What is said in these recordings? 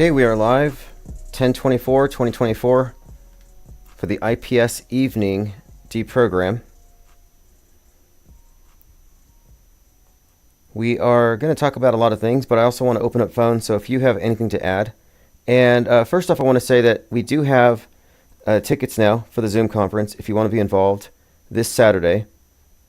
Okay, we are live, 10/24/2024 for the Ips Evening Depgoram. We are going to talk about a lot of things, but I also want to open up phones, so if you have anything to add. And first off, I want to say that we do have tickets now for the Zoom conference if you want to be involved this Saturday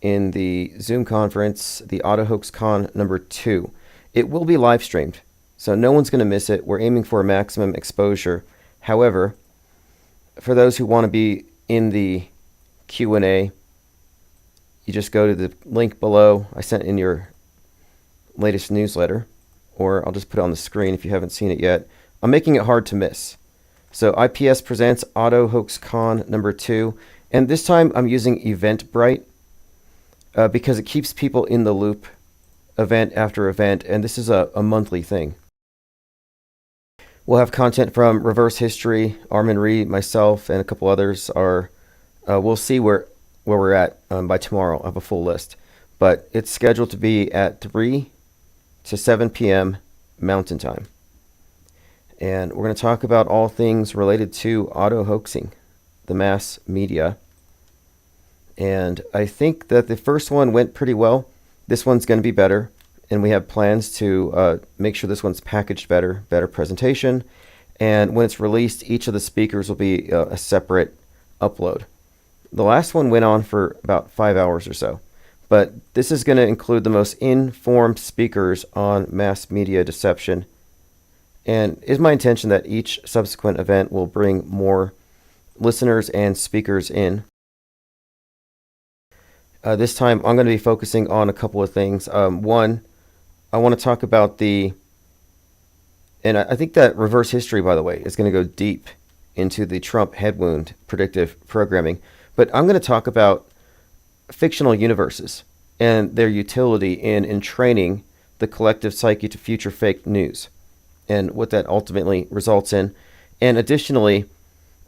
in the Zoom conference, the Autohoax Con number 2. It will be live streamed, so no one's going to miss it. We're aiming for a maximum exposure. However, for those who want to be in the Q&A, you just go to the link below. I sent in your latest newsletter, or I'll just put it on the screen if you haven't seen it yet. I'm making it hard to miss. So IPS presents Autohoax Con number 2, and this time I'm using Eventbrite because it keeps people in the loop event after event, and this is a monthly thing. We'll have content from Reverse History, Armin Reed, myself, and a couple others. We'll see where we're at by tomorrow. I have a full list, but it's scheduled to be at 3 to 7 p.m. Mountain Time. And we're going to talk about all things related to auto-hoaxing, the mass media. And I think that the first one went pretty well. This one's going to be better, and we have plans to make sure this one's packaged better presentation. And when it's released, each of the speakers will be a separate upload. The last one went on for about 5 hours or so. But this is going to include the most informed speakers on mass media deception. And it's my intention that each subsequent event will bring more listeners and speakers in. This time, I'm going to be focusing on a couple of things. One, I want to talk about and I think that reverse history, by the way, is going to go deep into the Trump head wound predictive programming. But I'm going to talk about fictional universes and their utility in entraining the collective psyche to future fake news and what that ultimately results in. And additionally,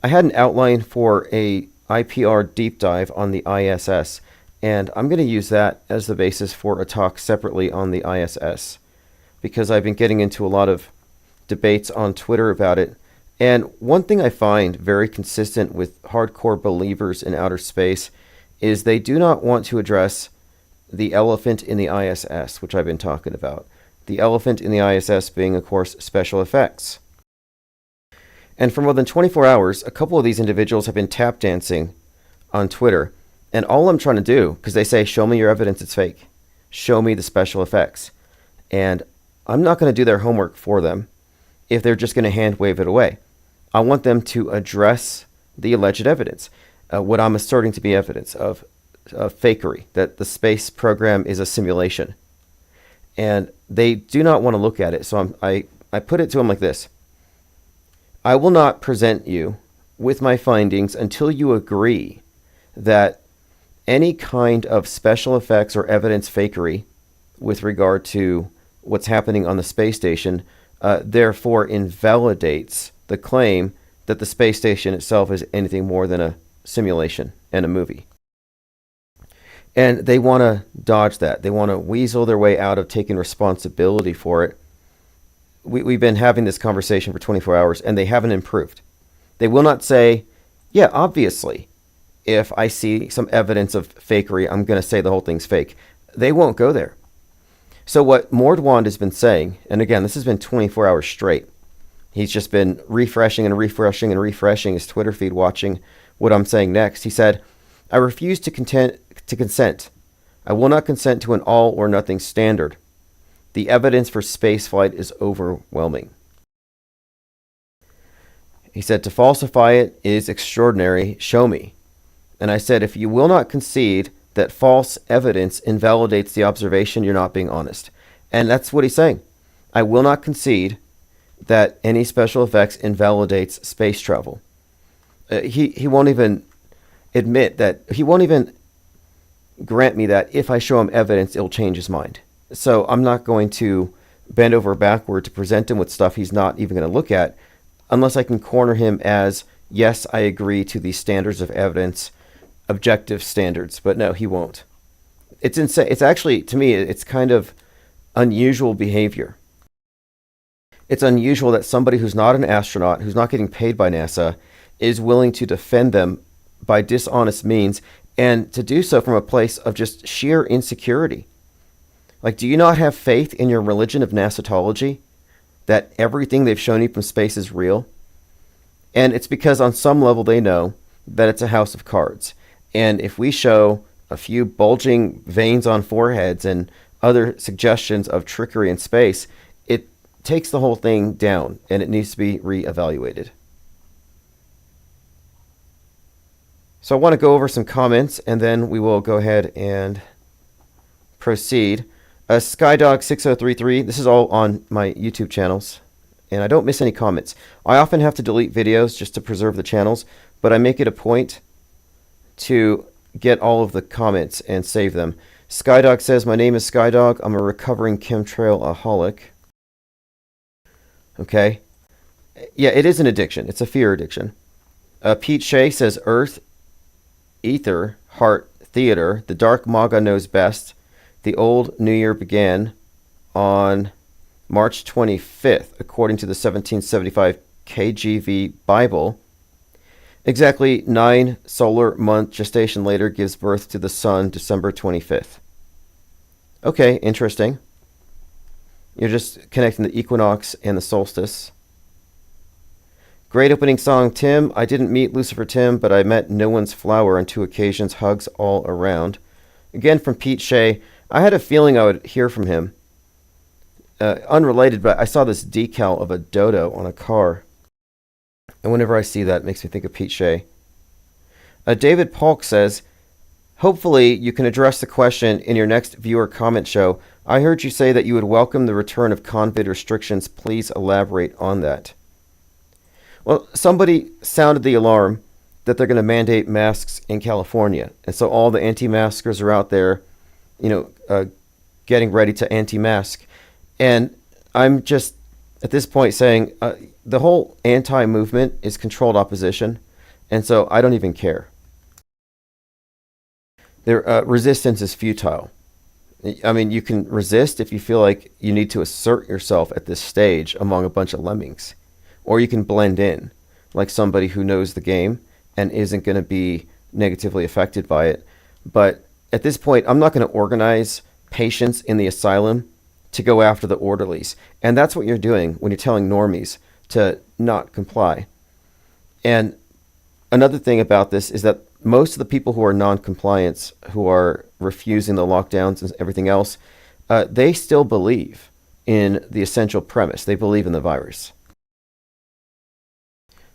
I had an outline for a IPR deep dive on the ISS, and I'm going to use that as the basis for a talk separately on the ISS because I've been getting into a lot of debates on Twitter about it. And one thing I find very consistent with hardcore believers in outer space is they do not want to address the elephant in the ISS, which I've been talking about. The elephant in the ISS being, of course, special effects. And for more than 24 hours, a couple of these individuals have been tap dancing on Twitter. And all I'm trying to do, because they say, show me your evidence it's fake. Show me the special effects. And I'm not going to do their homework for them if they're just going to hand wave it away. I want them to address the alleged evidence, what I'm asserting to be evidence of fakery, that the space program is a simulation. And they do not want to look at it. So I put it to them like this. I will not present you with my findings until you agree that any kind of special effects or evidence fakery with regard to what's happening on the space station therefore invalidates the claim that the space station itself is anything more than a simulation and a movie. And they want to dodge that. They want to weasel their way out of taking responsibility for it. We've been having this conversation for 24 hours, and they haven't improved. They will not say, yeah, obviously, if I see some evidence of fakery, I'm going to say the whole thing's fake. They won't go there. So what Mordwand has been saying, and again, this has been 24 hours straight. He's just been refreshing and refreshing and refreshing his Twitter feed, watching what I'm saying next. He said, I refuse to consent. I will not consent to an all or nothing standard. The evidence for spaceflight is overwhelming. He said, to falsify it is extraordinary. Show me. And I said, if you will not concede that false evidence invalidates the observation, you're not being honest. And that's what he's saying. I will not concede that any special effects invalidates space travel. He won't even admit that. He won't even grant me that if I show him evidence, it'll change his mind. So I'm not going to bend over backward to present him with stuff he's not even going to look at unless I can corner him as, yes, I agree to the standards of evidence, objective standards. But no, he won't. It's insane. It's actually, to me, it's kind of unusual behavior. It's unusual that somebody who's not an astronaut, who's not getting paid by NASA, is willing to defend them by dishonest means, and to do so from a place of just sheer insecurity. Like, do you not have faith in your religion of Nasatology, that everything they've shown you from space is real? And it's because on some level they know that it's a house of cards. And if we show a few bulging veins on foreheads and other suggestions of trickery in space, it takes the whole thing down, and it needs to be reevaluated. So I want to go over some comments, and then we will go ahead and proceed. Skydog6033, this is all on my YouTube channels, and I don't miss any comments. I often have to delete videos just to preserve the channels, but I make it a point to get all of the comments and save them. Skydog says, my name is Skydog. I'm a recovering chemtrail-aholic. Okay. Yeah, it is an addiction. It's a fear addiction. Pete Shea says, Earth, Ether, Heart, Theater. The Dark Maga knows best. The old New Year began on March 25th, according to the 1775 KJV Bible. Exactly 9 solar month gestation later gives birth to the sun, December 25th. Okay, interesting. You're just connecting the equinox and the solstice. Great opening song, Tim. I didn't meet Lucifer Tim, but I met No One's Flower on 2 occasions. Hugs all around. Again, from Pete Shea. I had a feeling I would hear from him. Unrelated, but I saw this decal of a dodo on a car. And whenever I see that, it makes me think of Pete Shea. David Polk says, hopefully you can address the question in your next viewer comment show. I heard you say that you would welcome the return of COVID restrictions. Please elaborate on that. Well, somebody sounded the alarm that they're going to mandate masks in California. And so all the anti-maskers are out there, getting ready to anti-mask. And I'm just, at this point, saying the whole anti-movement is controlled opposition. And so I don't even care. Resistance is futile. I mean, you can resist if you feel like you need to assert yourself at this stage among a bunch of lemmings. Or you can blend in like somebody who knows the game and isn't going to be negatively affected by it. But at this point, I'm not going to organize patients in the asylum to go after the orderlies. And that's what you're doing when you're telling normies to not comply. And another thing about this is that most of the people who are non-compliance, who are refusing the lockdowns and everything else, they still believe in the essential premise. They believe in the virus.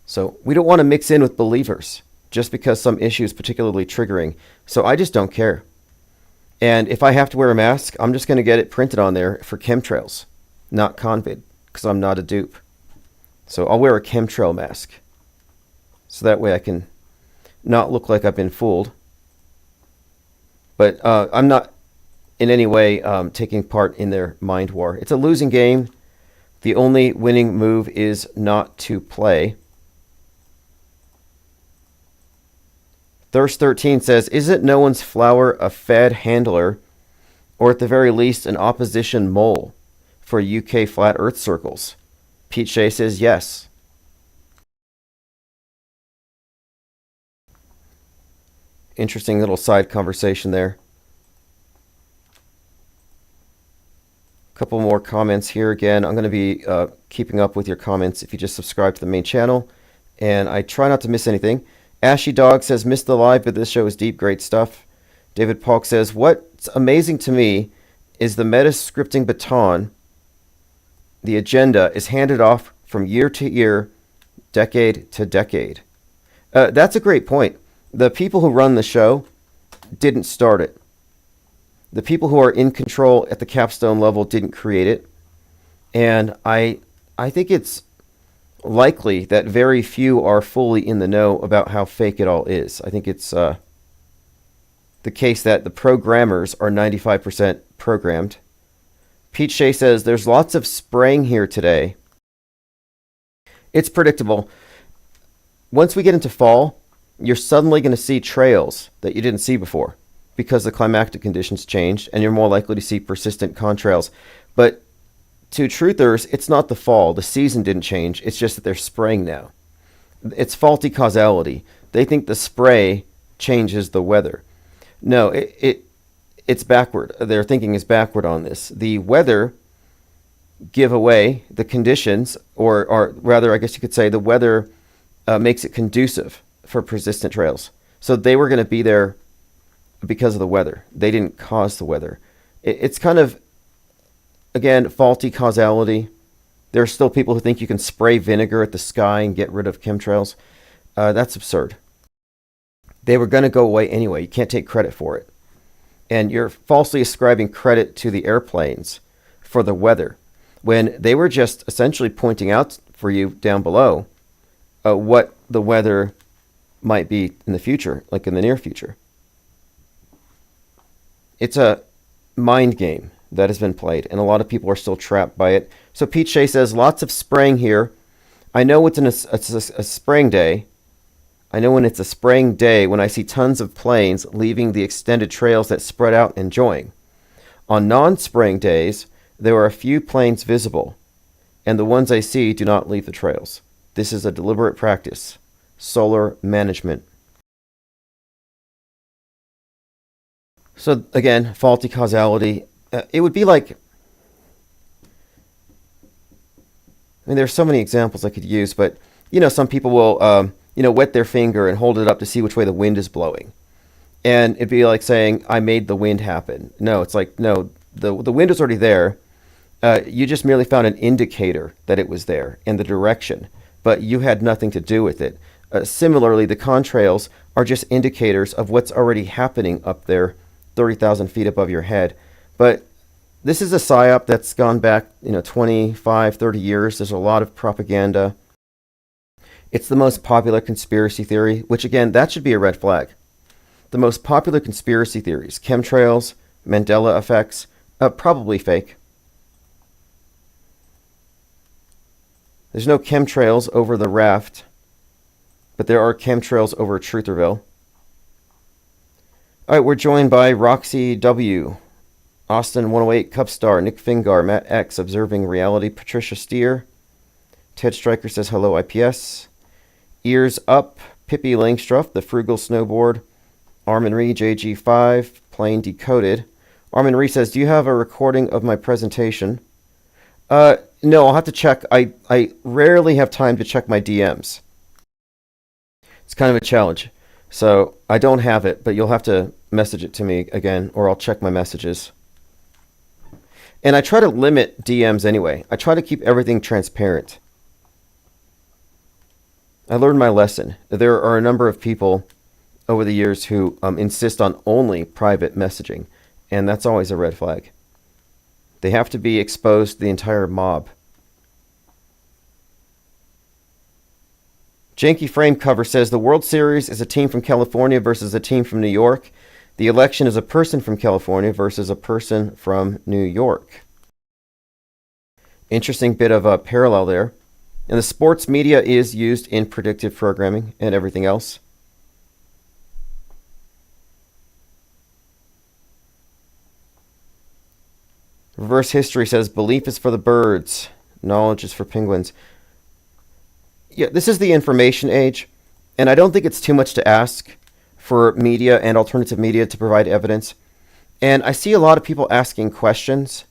So we don't want to mix in with believers just because some issue is particularly triggering. So I just don't care. And if I have to wear a mask, I'm just going to get it printed on there for chemtrails, not COVID, because I'm not a dupe. So I'll wear a chemtrail mask. So that way I can not look like I've been fooled. But I'm not in any way taking part in their mind war. It's a losing game. The only winning move is not to play. Thirst 13 says, isn't No One's Flower a Fed handler, or at the very least an opposition mole for UK flat earth circles? Pete Shea says yes. Interesting little side conversation there. A couple more comments here. Again, I'm going to be keeping up with your comments if you just subscribe to the main channel, and I try not to miss anything. Ashy Dog says, missed the live, but this show is deep, great stuff. David Polk says, what's amazing to me is the Metascripting baton, the agenda, is handed off from year to year, decade to decade. That's a great point. The people who run the show didn't start it. The people who are in control at the capstone level didn't create it. And I think it's likely that very few are fully in the know about how fake it all is. I think it's the case that the programmers are 95% programmed. Pete Shea says, there's lots of spraying here today. It's predictable. Once we get into fall, you're suddenly going to see trails that you didn't see before because the climatic conditions changed, and you're more likely to see persistent contrails. But to truthers, it's not the fall. The season didn't change. It's just that they're spraying now. It's faulty causality. They think the spray changes the weather. No, it's backward. Their thinking is backward on this. The weather give away the conditions, or rather, I guess you could say the weather makes it conducive for persistent trails. So they were going to be there because of the weather. They didn't cause the weather. It's kind of, again, faulty causality. There are still people who think you can spray vinegar at the sky and get rid of chemtrails. That's absurd. They were going to go away anyway. You can't take credit for it. And you're falsely ascribing credit to the airplanes for the weather, when they were just essentially pointing out for you down below what the weather might be in the future, like in the near future. It's a mind game that has been played, and a lot of people are still trapped by it. So Pete Shea says, lots of spraying here. I know it's a spraying day. I know when it's a spraying day when I see tons of planes leaving the extended trails that spread out and enjoying. On non-spraying days, there are a few planes visible, and the ones I see do not leave the trails. This is a deliberate practice. Solar management. So again, faulty causality. It would be like, I mean, there's so many examples I could use, but some people will wet their finger and hold it up to see which way the wind is blowing. And it'd be like saying, I made the wind happen. No, it's like, no, the wind was already there. You just merely found an indicator that it was there and the direction, but you had nothing to do with it. Similarly, the contrails are just indicators of what's already happening up there, 30,000 feet above your head. But this is a psyop that's gone back, 25, 30 years. There's a lot of propaganda. It's the most popular conspiracy theory, which again, that should be a red flag. The most popular conspiracy theories, chemtrails, Mandela effects, probably fake. There's no chemtrails over the raft, but there are chemtrails over Trutherville. All right, we're joined by Roxy W., Austin 108, Cupstar, Nick Fingar, Matt X, Observing Reality, Patricia Steer, Ted Stryker says hello, IPS, Ears Up, Pippi Langstruff, The Frugal Snowboard, Armin Ree, JG5, Plain Decoded. Armin Ree says, do you have a recording of my presentation? No, I'll have to check. I rarely have time to check my DMs. It's kind of a challenge. So I don't have it, but you'll have to message it to me again, or I'll check my messages. And I try to limit DMs anyway. I try to keep everything transparent. I learned my lesson. There are a number of people over the years who insist on only private messaging, and that's always a red flag. They have to be exposed to the entire mob. Janky Frame Cover says the World Series is a team from California versus a team from New York. The election is a person from California versus a person from New York. Interesting bit of a parallel there. And the sports media is used in predictive programming and everything else. Reverse History says belief is for the birds, knowledge is for penguins. Yeah, this is the information age, and I don't think it's too much to ask for media and alternative media to provide evidence. And I see a lot of people asking questions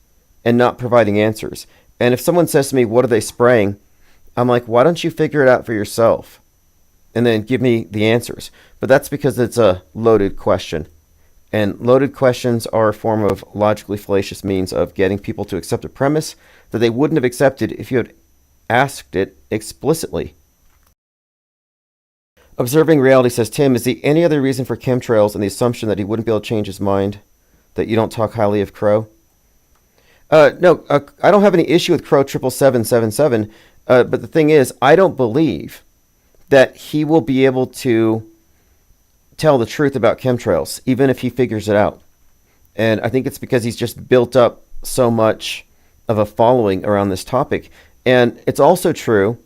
and not providing answers. And if someone says to me, what are they spraying? I'm like, why don't you figure it out for yourself? And then give me the answers. But that's because it's a loaded question. And loaded questions are a form of logically fallacious means of getting people to accept a premise that they wouldn't have accepted if you had asked it explicitly. Observing Reality says, Tim, is there any other reason for chemtrails and the assumption that he wouldn't be able to change his mind? That you don't talk highly of Crow? No, I don't have any issue with Crow 77777, but the thing is, I don't believe that he will be able to tell the truth about chemtrails, even if he figures it out. And I think it's because he's just built up so much of a following around this topic. And it's also true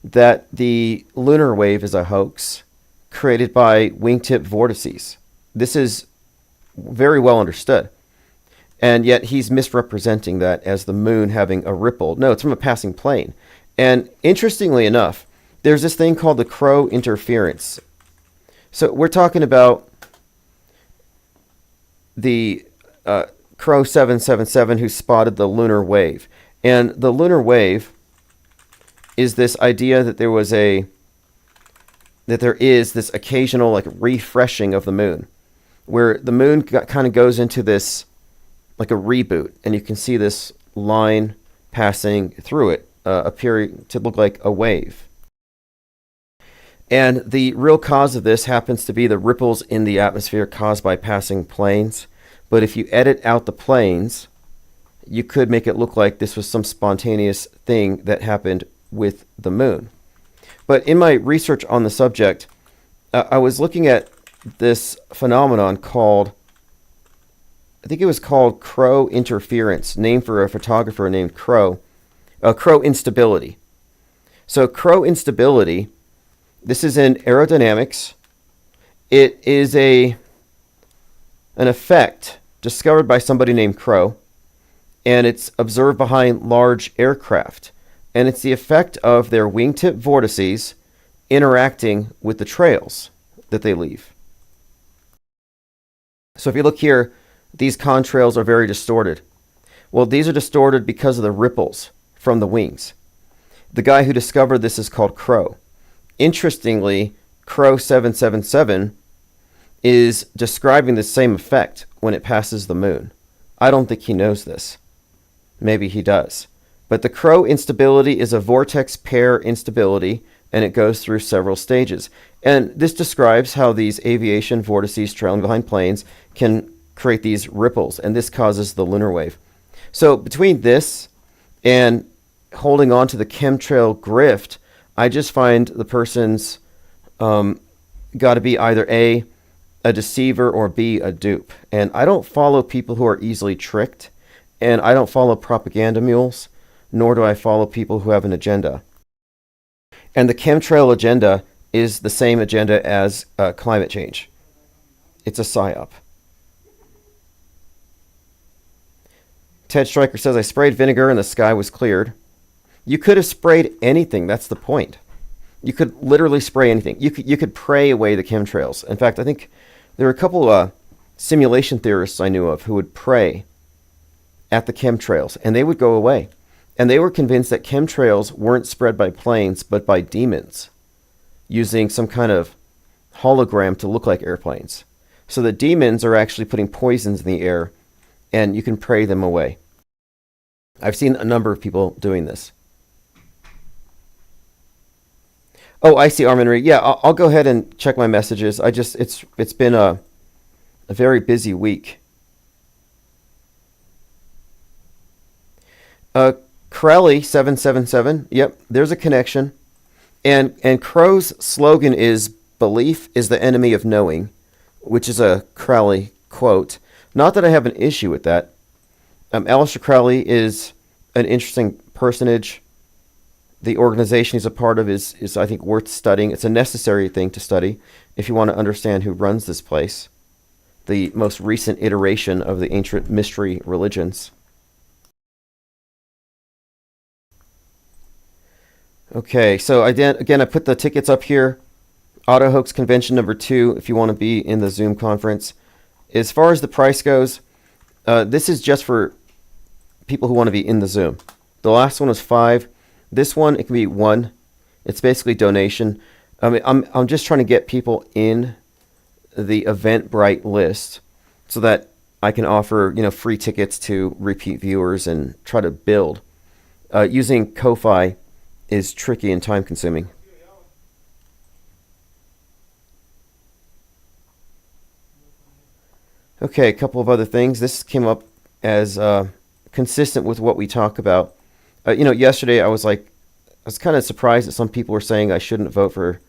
that the lunar wave is a hoax created by wingtip vortices. This is very well understood. And yet he's misrepresenting that as the moon having a ripple. No, it's from a passing plane. And interestingly enough, there's this thing called the Crow interference. So we're talking about the Crow 777 who spotted the lunar wave. And the lunar wave is this idea that there is this occasional like refreshing of the moon, where the moon kind of goes into this like a reboot, and you can see this line passing through it, appearing to look like a wave. And the real cause of this happens to be the ripples in the atmosphere caused by passing planes. But if you edit out the planes, you could make it look like this was some spontaneous thing that happened with the moon. But in my research on the subject, I was looking at this phenomenon called, I think it was called Crow interference, named for a photographer named Crow, Crow instability. So Crow instability, this is in aerodynamics. It is an effect discovered by somebody named Crow, and it's observed behind large aircraft. And it's the effect of their wingtip vortices interacting with the trails that they leave. So if you look here, these contrails are very distorted. Well, these are distorted because of the ripples from the wings. The guy who discovered this is called Crow. Interestingly, Crow 777 is describing the same effect when it passes the moon. I don't think he knows this. Maybe he does. But the Crow instability is a vortex pair instability, and it goes through several stages. And this describes how these aviation vortices trailing behind planes can create these ripples, and this causes the lunar wave. So between this and holding on to the chemtrail grift, I just find the person's got to be either A, a deceiver, or B, a dupe. And I don't follow people who are easily tricked, and I don't follow propaganda mules, nor do I follow people who have an agenda. And the chemtrail agenda is the same agenda as climate change. It's a psyop. Ted Stryker says, I sprayed vinegar and the sky was cleared. You could have sprayed anything. That's the point. You could literally spray anything. You could pray away the chemtrails. In fact, I think there were a couple simulation theorists I knew of who would pray at the chemtrails, and they would go away. And they were convinced that chemtrails weren't spread by planes, but by demons, using some kind of hologram to look like airplanes. So the demons are actually putting poisons in the air, and you can pray them away. I've seen a number of people doing this. Oh, I see, Armin Reed. Yeah, I'll go ahead and check my messages. It's been a very busy week. Crowley 777. Yep, there's a connection. And Crow's slogan is "Belief is the enemy of knowing," which is a Crowley quote. Not that I have an issue with that. Aleister Crowley is an interesting personage. The organization he's a part of is I think worth studying. It's a necessary thing to study if you want to understand who runs this place, the most recent iteration of the ancient mystery religions. Okay, so I put the tickets up here. Autohoax Convention number 2, if you want to be in the Zoom conference. As far as the price goes, this is just for people who want to be in the Zoom. The last one was $5. This one, it can be $1. It's basically donation. I mean, I'm just trying to get people in the Eventbrite list so that I can offer free tickets to repeat viewers and try to build. Using Ko-Fi is tricky and time consuming. Okay, a couple of other things. This came up as consistent with what we talk about. Yesterday I was kind of surprised that some people were saying I shouldn't vote for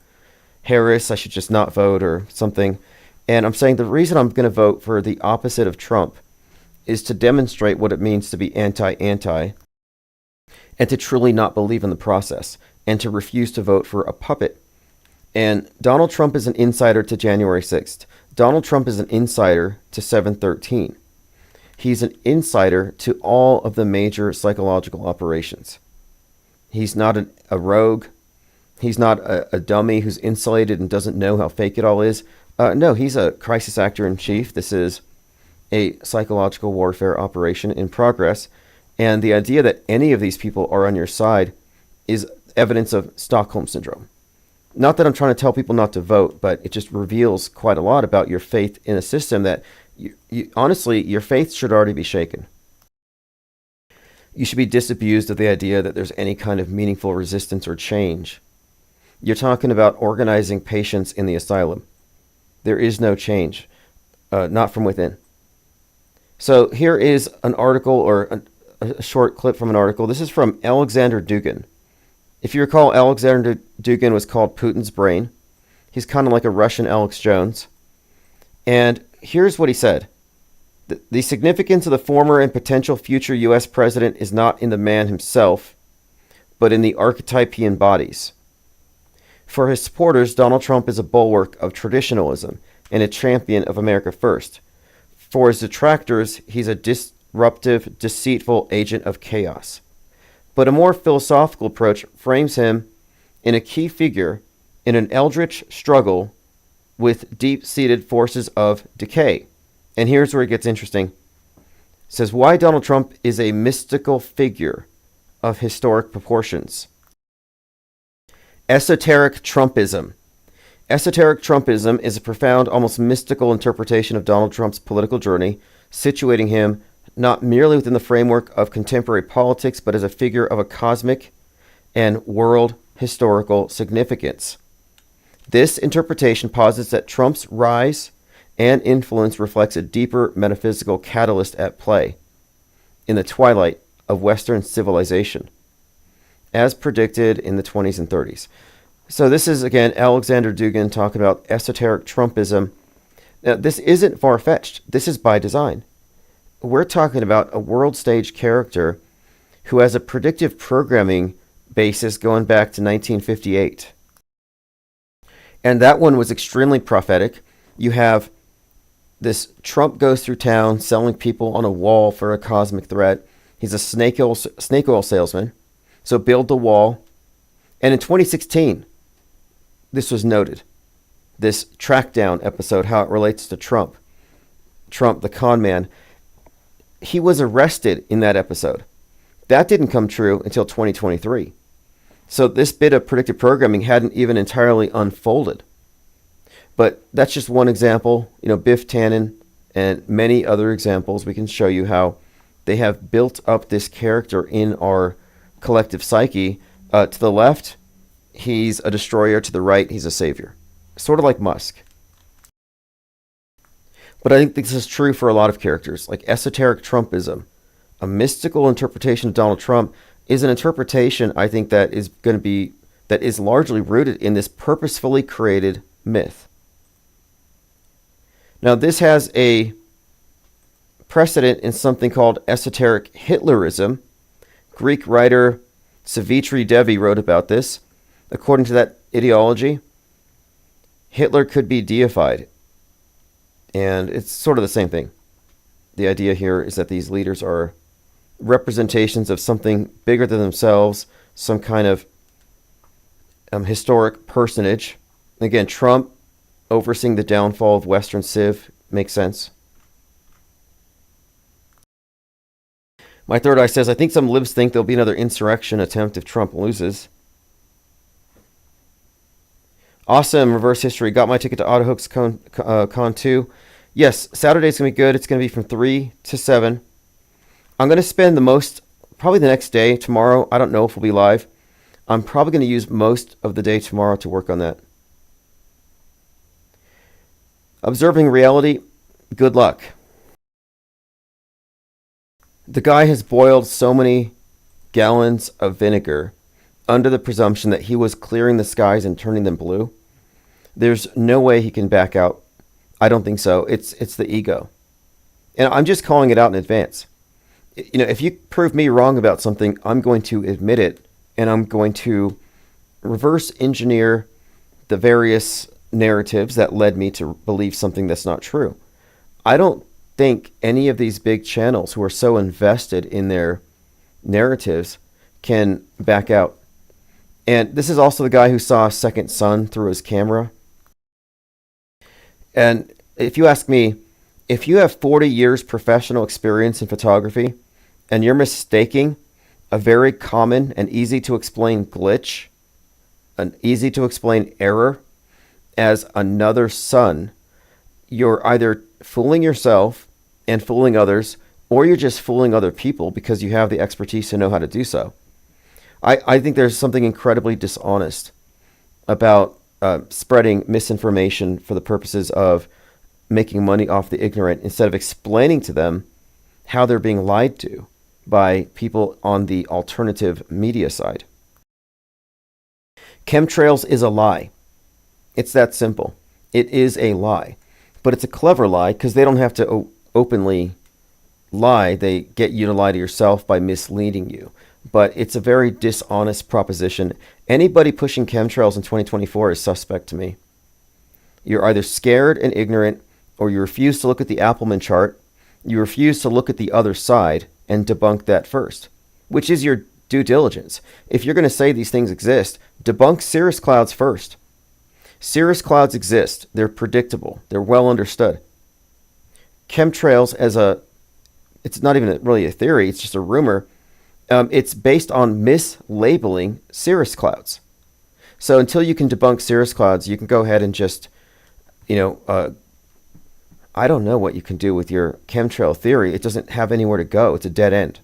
Harris, I should just not vote or something. And I'm saying the reason I'm going to vote for the opposite of Trump is to demonstrate what it means to be anti-anti and to truly not believe in the process and to refuse to vote for a puppet. And Donald Trump is an insider to January 6th. Donald Trump is an insider to 7/13. he's an insider to all of the major psychological operations. He's not a rogue. He's not a dummy who's insulated and doesn't know how fake it all is. No, he's a crisis actor in chief. This is a psychological warfare operation in progress. And the idea that any of these people are on your side is evidence of Stockholm Syndrome. Not that I'm trying to tell people not to vote, but it just reveals quite a lot about your faith in a system that, honestly, your faith should already be shaken. You should be disabused of the idea that there's any kind of meaningful resistance or change. You're talking about organizing patients in the asylum. There is no change, not from within. So here is an article, or a short clip from an article. This is from Alexander Dugin. If you recall, Alexander Dugin was called Putin's brain. He's kind of like a Russian Alex Jones. And here's what he said. The significance of the former and potential future U.S. president is not in the man himself, but in the archetype he embodies. For his supporters, Donald Trump is a bulwark of traditionalism and a champion of America First. For his detractors, he's a disruptive, deceitful agent of chaos. But a more philosophical approach frames him in a key figure in an eldritch struggle with deep-seated forces of decay. And here's where it gets interesting. It says, why Donald Trump is a mystical figure of historic proportions. Esoteric Trumpism. Esoteric Trumpism is a profound, almost mystical interpretation of Donald Trump's political journey, situating him not merely within the framework of contemporary politics, but as a figure of a cosmic and world historical significance. This interpretation posits that Trump's rise and influence reflects a deeper metaphysical catalyst at play in the twilight of Western civilization, as predicted in the 20s and 30s. So this is, again, Alexander Dugin talking about esoteric Trumpism. Now, this isn't far-fetched. This is by design. We're talking about a world stage character who has a predictive programming basis going back to 1958. And that one was extremely prophetic. You have this Trump goes through town selling people on a wall for a cosmic threat. He's a snake oil salesman. So build the wall. And in 2016, this was noted. This track down episode, how it relates to Trump. Trump, the con man. He was arrested in that episode. That didn't come true until 2023. So this bit of predictive programming hadn't even entirely unfolded. But that's just one example. Biff Tannen and many other examples. We can show you how they have built up this character in our collective psyche. To the left, he's a destroyer. To the right, he's a savior. Sort of like Musk. But I think this is true for a lot of characters, like esoteric Trumpism. A mystical interpretation of Donald Trump is an interpretation, I think, that is largely rooted in this purposefully created myth. Now, this has a precedent in something called esoteric Hitlerism. Greek writer Savitri Devi wrote about this. According to that ideology, Hitler could be deified. And it's sort of the same thing. The idea here is that these leaders are representations of something bigger than themselves, some kind of historic personage. Again, Trump overseeing the downfall of Western Civ makes sense. My third eye says, I think some libs think there'll be another insurrection attempt if Trump loses. Awesome. Reverse history. Got my ticket to Autohoax Con 2. Yes, Saturday's going to be good. It's going to be from 3 to 7. I'm going to spend probably the next day, tomorrow. I don't know if we'll be live. I'm probably going to use most of the day tomorrow to work on that. Observing reality. Good luck. The guy has boiled so many gallons of vinegar under the presumption that he was clearing the skies and turning them blue. There's no way he can back out. I don't think so. It's the ego. And I'm just calling it out in advance. If you prove me wrong about something, I'm going to admit it, and I'm going to reverse engineer the various narratives that led me to believe something that's not true. I don't think any of these big channels who are so invested in their narratives can back out. And this is also the guy who saw a second sun through his camera. And if you ask me, if you have 40 years professional experience in photography and you're mistaking a very common and easy to explain glitch, an easy to explain error as another sun, you're either fooling yourself and fooling others, or you're just fooling other people because you have the expertise to know how to do so. I think there's something incredibly dishonest about spreading misinformation for the purposes of making money off the ignorant instead of explaining to them how they're being lied to by people on the alternative media side. Chemtrails is a lie. It's that simple. It is a lie. But it's a clever lie because they don't have to openly lie. They get you to lie to yourself by misleading you. But it's a very dishonest proposition. Anybody pushing chemtrails in 2024 is suspect to me. You're either scared and ignorant, or you refuse to look at the Appleman chart. You refuse to look at the other side and debunk that first, which is your due diligence. If you're going to say these things exist, debunk cirrus clouds first. Cirrus clouds exist. They're predictable. They're well understood. Chemtrails it's not even really a theory, it's just a rumor. It's based on mislabeling cirrus clouds. So until you can debunk cirrus clouds, you can go ahead and just, I don't know what you can do with your chemtrail theory. It doesn't have anywhere to go. It's a dead end.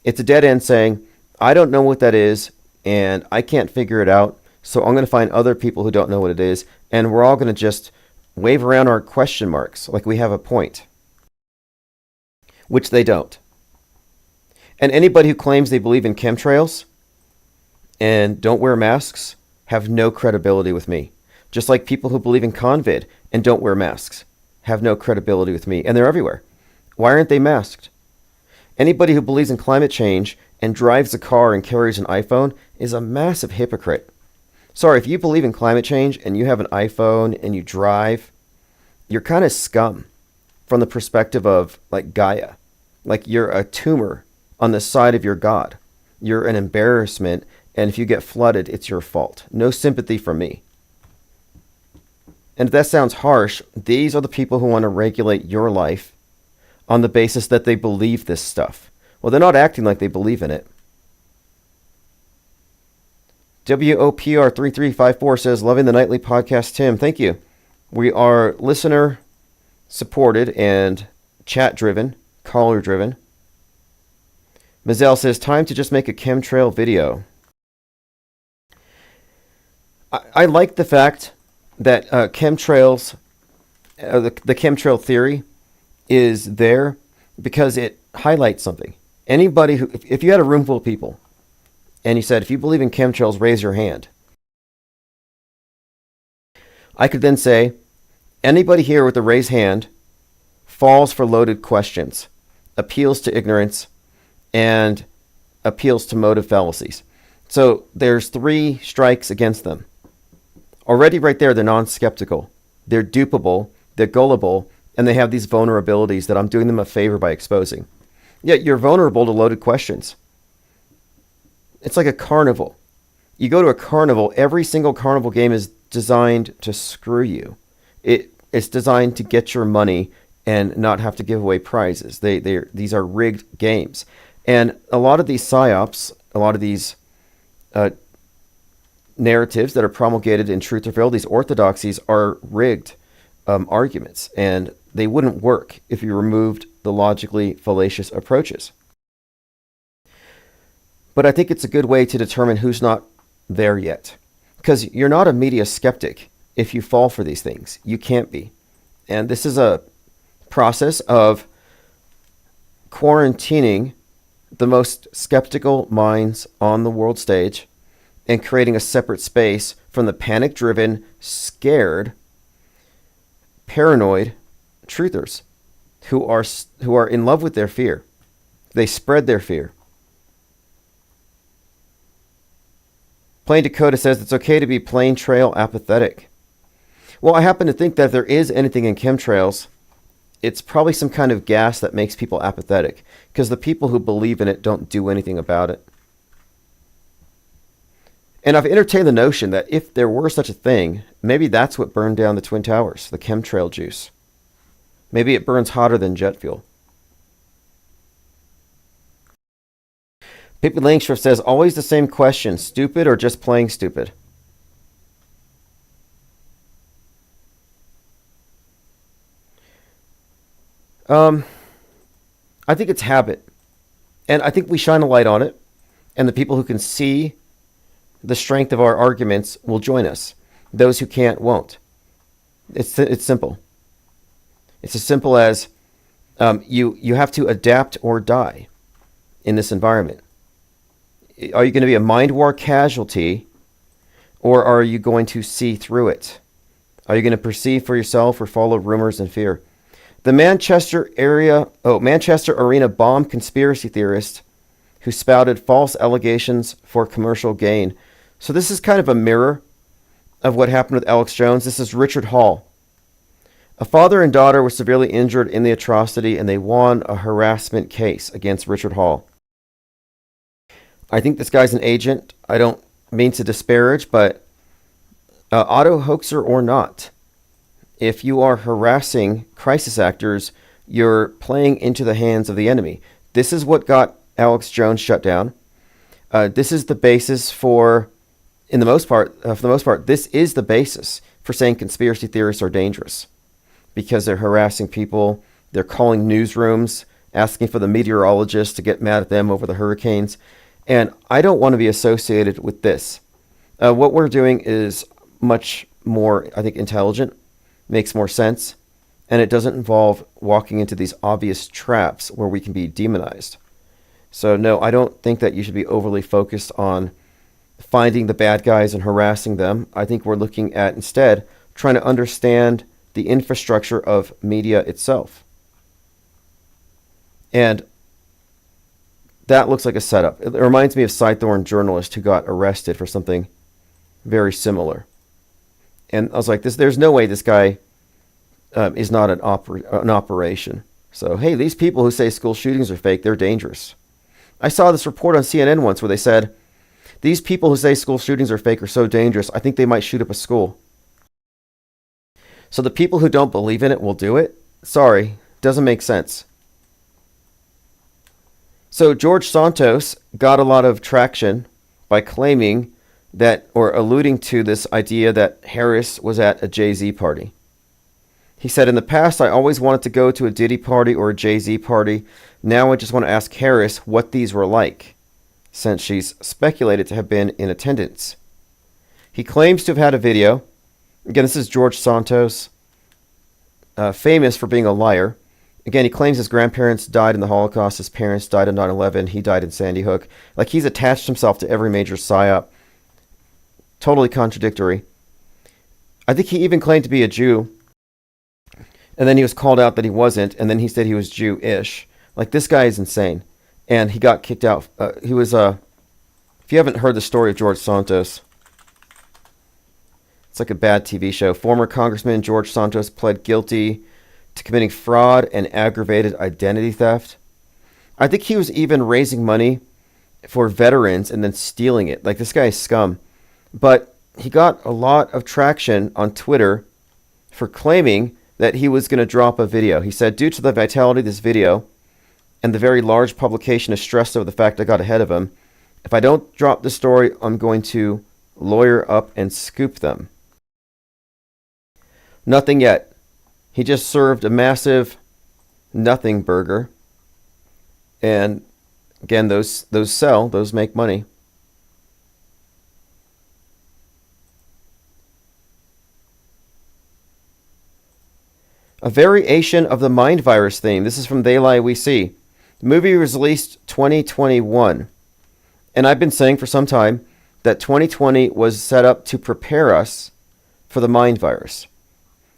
It's a dead end saying, I don't know what that is, and I can't figure it out, so I'm going to find other people who don't know what it is, and we're all going to just wave around our question marks like we have a point, which they don't. And anybody who claims they believe in chemtrails and don't wear masks have no credibility with me. Just like people who believe in COVID and don't wear masks have no credibility with me. And they're everywhere. Why aren't they masked? Anybody who believes in climate change and drives a car and carries an iPhone is a massive hypocrite. Sorry, if you believe in climate change and you have an iPhone and you drive, you're kind of scum from the perspective of like Gaia. Like you're a tumor on the side of your God. You're an embarrassment, and if you get flooded, it's your fault. No sympathy from me. And if that sounds harsh, these are the people who want to regulate your life on the basis that they believe this stuff. Well, they're not acting like they believe in it. WOPR3354 says, loving the nightly podcast, Tim. Thank you. We are listener supported and chat driven, caller driven. Mazel says, time to just make a chemtrail video. I like the fact that chemtrails, the chemtrail theory is there because it highlights something. Anybody who, if you had a room full of people and you said, if you believe in chemtrails, raise your hand. I could then say, anybody here with a raised hand falls for loaded questions, appeals to ignorance, and appeals to motive fallacies. So there's 3 strikes against them. Already right there, they're non-skeptical. They're dupable, they're gullible, and they have these vulnerabilities that I'm doing them a favor by exposing. Yet you're vulnerable to loaded questions. It's like a carnival. You go to a carnival, every single carnival game is designed to screw you. It's designed to get your money and not have to give away prizes. These are rigged games. And a lot of these psyops, a lot of these narratives that are promulgated in Truth or Veil, these orthodoxies are rigged arguments, and they wouldn't work if you removed the logically fallacious approaches. But I think it's a good way to determine who's not there yet. Because you're not a media skeptic if you fall for these things. You can't be. And this is a process of quarantining the most skeptical minds on the world stage and creating a separate space from the panic-driven, scared, paranoid truthers who are in love with their fear. They spread their fear. Plain Dakota says it's okay to be plain trail apathetic. Well, I happen to think that if there is anything in chemtrails, it's probably some kind of gas that makes people apathetic, because the people who believe in it don't do anything about it. And I've entertained the notion that if there were such a thing, maybe that's what burned down the Twin Towers, the chemtrail juice. Maybe it burns hotter than jet fuel. Pippi Langström says, always the same question, stupid or just playing stupid? I think it's habit. And I think we shine a light on it. And the people who can see the strength of our arguments will join us. Those who can't won't. It's simple. It's as simple as you have to adapt or die in this environment. Are you going to be a mind war casualty, or are you going to see through it? Are you going to perceive for yourself or follow rumors and fear? The Manchester Arena bomb conspiracy theorist who spouted false allegations for commercial gain. So this is kind of a mirror of what happened with Alex Jones. This is Richard Hall. A father and daughter were severely injured in the atrocity, and they won a harassment case against Richard Hall. I think this guy's an agent. I don't mean to disparage, but auto-hoaxer or not, if you are harassing crisis actors, you're playing into the hands of the enemy. This is what got Alex Jones shut down. This is the basis for, for the most part, this is the basis for saying conspiracy theorists are dangerous, because they're harassing people. They're calling newsrooms, asking for the meteorologists to get mad at them over the hurricanes. And I don't want to be associated with this. What we're doing is much more, I think, intelligent, makes more sense, and it doesn't involve walking into these obvious traps where we can be demonized. So no, I don't think that you should be overly focused on finding the bad guys and harassing them. I think we're looking at, instead, trying to understand the infrastructure of media itself. And that looks like a setup. It reminds me of Cy Thorne, journalist who got arrested for something very similar. And I was like, there's no way this guy is not an operation. So, hey, these people who say school shootings are fake, they're dangerous. I saw this report on CNN once where they said, these people who say school shootings are fake are so dangerous, I think they might shoot up a school. So the people who don't believe in it will do it? Sorry, doesn't make sense. So George Santos got a lot of traction by claiming that, or alluding to this idea that Harris was at a Jay-Z party. He said, in the past, I always wanted to go to a Diddy party or a Jay-Z party. Now I just want to ask Harris what these were like, since she's speculated to have been in attendance. He claims to have had a video. Again, this is George Santos, famous for being a liar. Again, he claims his grandparents died in the Holocaust, his parents died in 9/11, he died in Sandy Hook. Like, he's attached himself to every major psyop. Totally contradictory. I think he even claimed to be a Jew, and then he was called out that he wasn't, and then he said he was Jewish. Like, this guy is insane. And he got kicked out. He was, if you haven't heard the story of George Santos, it's like a bad TV show. Former Congressman George Santos pled guilty to committing fraud and aggravated identity theft. I think he was even raising money for veterans and then stealing it. Like, this guy is scum. But he got a lot of traction on Twitter for claiming that he was going to drop a video. He said, due to the vitality of this video and the very large publication is stressed over the fact I got ahead of him, if I don't drop the story, I'm going to lawyer up and scoop them. Nothing yet. He just served a massive nothing burger. And again, those sell, those make money. A variation of the mind virus theme. This is from They Lie We See. The movie was released 2021. And I've been saying for some time that 2020 was set up to prepare us for the mind virus,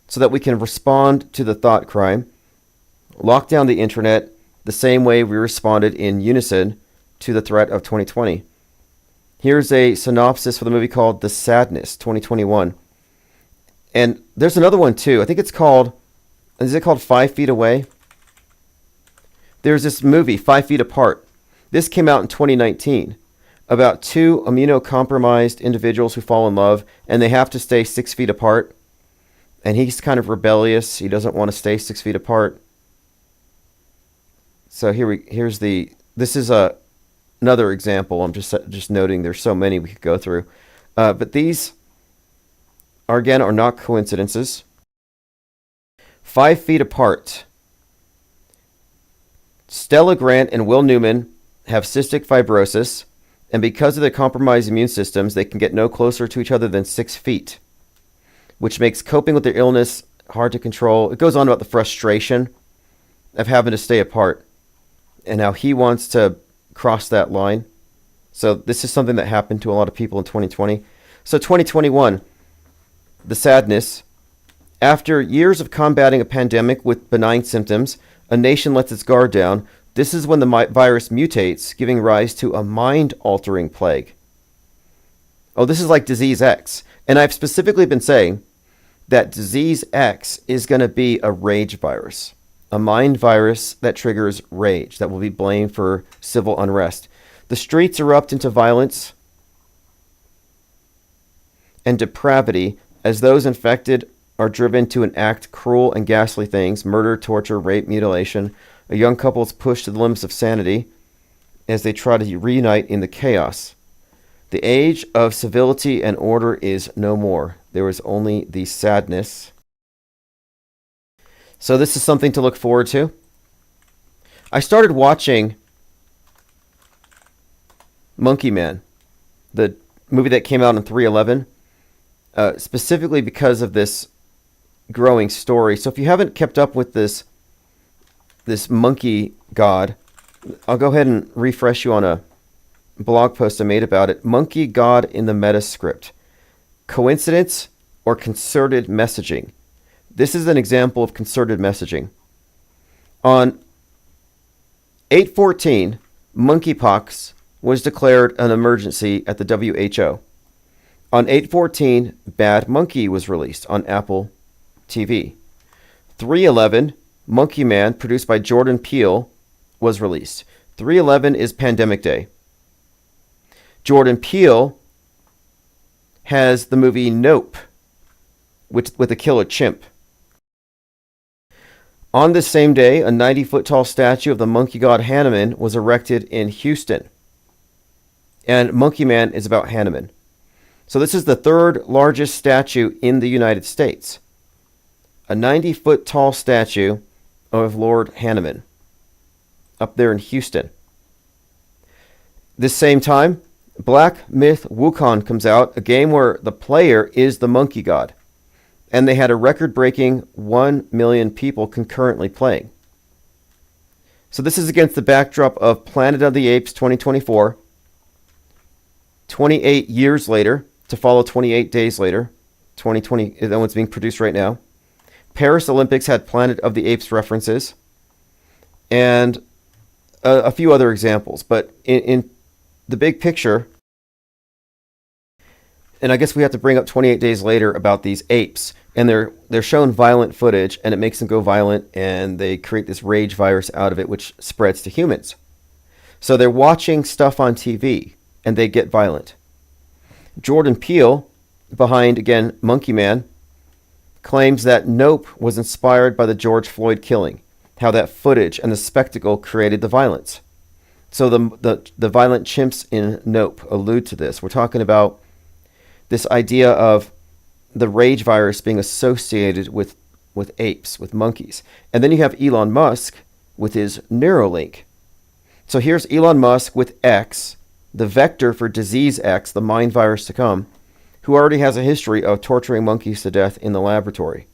so that we can respond to the thought crime, lock down the internet the same way we responded in unison to the threat of 2020. Here's a synopsis for the movie called The Sadness, 2021. And there's another one too. I think it's called Is it called 5 Feet Away? There's this movie, 5 Feet Apart. This came out in 2019 about two immunocompromised individuals who fall in love, and they have to stay 6 feet apart. And he's kind of rebellious. He doesn't want to stay 6 feet apart. So this is another example. I'm just noting there's so many we could go through. But these are not coincidences. 5 feet apart. Stella Grant and Will Newman have cystic fibrosis, and because of their compromised immune systems, they can get no closer to each other than 6 feet, which makes coping with their illness hard to control. It goes on about the frustration of having to stay apart and how he wants to cross that line. So this is something that happened to a lot of people in 2020. So 2021, the sadness. After years of combating a pandemic with benign symptoms, a nation lets its guard down. This is when the virus mutates, giving rise to a mind-altering plague. Oh, this is like Disease X. And I've specifically been saying that Disease X is going to be a rage virus, a mind virus that triggers rage, that will be blamed for civil unrest. The streets erupt into violence and depravity as those infected are driven to enact cruel and ghastly things: murder, torture, rape, mutilation. A young couple is pushed to the limits of sanity as they try to reunite in the chaos. The age of civility and order is no more. There is only the sadness. So this is something to look forward to. I started watching Monkey Man, the movie that came out in 3/11, specifically because of this growing story. So if you haven't kept up with this monkey god, I'll go ahead and refresh you on a blog post I made about it. Monkey god in the Metascript. Coincidence or concerted messaging? This is an example of concerted messaging. On 8/14, monkeypox was declared an emergency at the WHO. On 8/14, Bad Monkey was released on Apple TV. 3/11, Monkey Man, produced by Jordan Peele, was released. 3/11 is Pandemic Day. Jordan Peele has the movie Nope with a killer chimp. On this same day, a 90-foot tall statue of the monkey god Hanuman was erected in Houston. And Monkey Man is about Hanuman. So this is the third largest statue in the United States. A 90-foot tall statue of Lord Hanuman up there in Houston. This same time, Black Myth Wukong comes out, a game where the player is the monkey god. And they had a record-breaking 1 million people concurrently playing. So this is against the backdrop of Planet of the Apes 2024. 28 years later, to follow 28 days later. 2020, that one's being produced right now. Paris Olympics had Planet of the Apes references. And a few other examples. But in the big picture, and I guess we have to bring up 28 days later about these apes. And they're shown violent footage, and it makes them go violent, and they create this rage virus out of it, which spreads to humans. So they're watching stuff on TV, and they get violent. Jordan Peele, behind, again, Monkey Man, claims that Nope was inspired by the George Floyd killing, how that footage and the spectacle created the violence. So the violent chimps in Nope allude to this. We're talking about this idea of the rage virus being associated with apes, with monkeys. And then you have Elon Musk with his Neuralink. So here's Elon Musk with X, the vector for Disease X, the mind virus to come, who already has a history of torturing monkeys to death in the laboratory.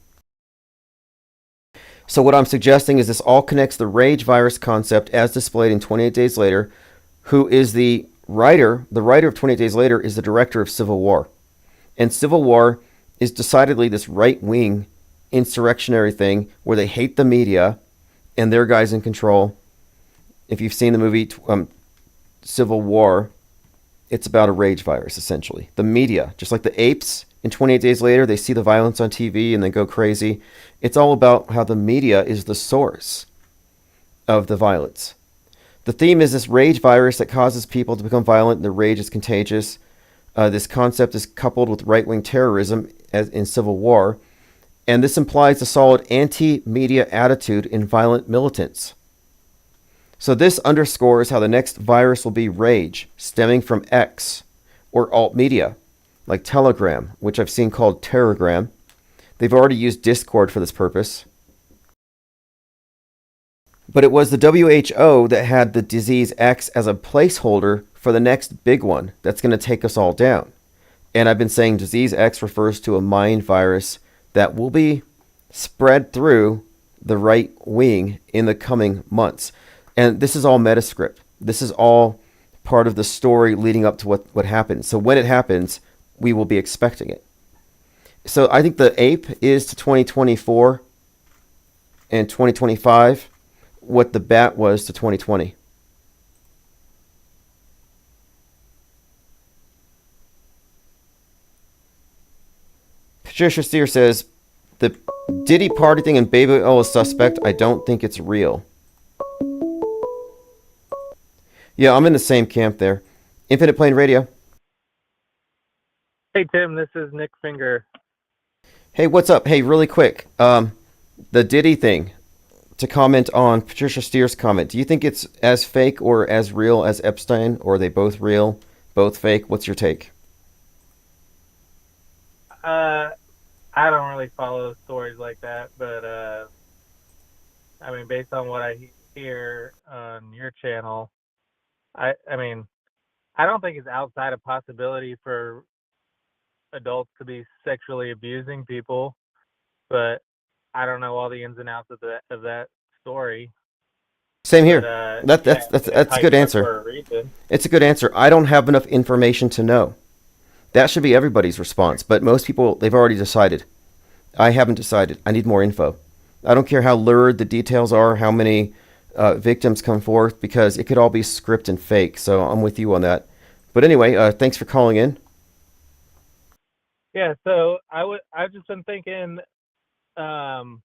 So what I'm suggesting is this all connects the rage virus concept as displayed in 28 Days Later, who is the writer of 28 Days Later is the director of Civil War. And Civil War is decidedly this right-wing insurrectionary thing where they hate the media and their guys in control. If you've seen the movie Civil War, it's about a rage virus, essentially. The media, just like the apes and 28 days later they see the violence on TV and they go crazy. It's all about how the media is the source of the violence. The theme is this rage virus that causes people to become violent, and the rage is contagious. This concept is coupled with right-wing terrorism as in civil war, and this implies a solid anti-media attitude in violent militants. So this underscores how the next virus will be rage, stemming from X, or alt media, like Telegram, which I've seen called Terragram. They've already used Discord for this purpose. But it was the WHO that had the disease X as a placeholder for the next big one that's going to take us all down. And I've been saying disease X refers to a mind virus that will be spread through the right wing in the coming months. And this is all Metascript. This is all part of the story leading up to what happens. So when it happens, we will be expecting it. So I think the ape is to 2024 and 2025 what the bat was to 2020. Patricia Steer says, the Diddy party thing and Baby Oil is suspect. I don't think it's real. Yeah, I'm in the same camp there. Infinite Plane Radio. Hey, Tim, this is Nick Finger. Hey, what's up? Hey, really quick. The Diddy thing, to comment on Patricia Steer's comment. Do you think it's as fake or as real as Epstein, or are they both real, both fake? What's your take? I don't really follow stories like that, but I mean, based on what I hear on your channel, I mean, I don't think it's outside of possibility for adults to be sexually abusing people, but I don't know all the ins and outs of that story. Same here. But, That's a good answer. For a reason. It's a good answer. I don't have enough information to know. That should be everybody's response, but most people, they've already decided. I haven't decided. I need more info. I don't care how lurid the details are, how many victims come forth, because it could all be script and fake. So I'm with you on that. But anyway, thanks for calling in. Yeah, so I've just been thinking, when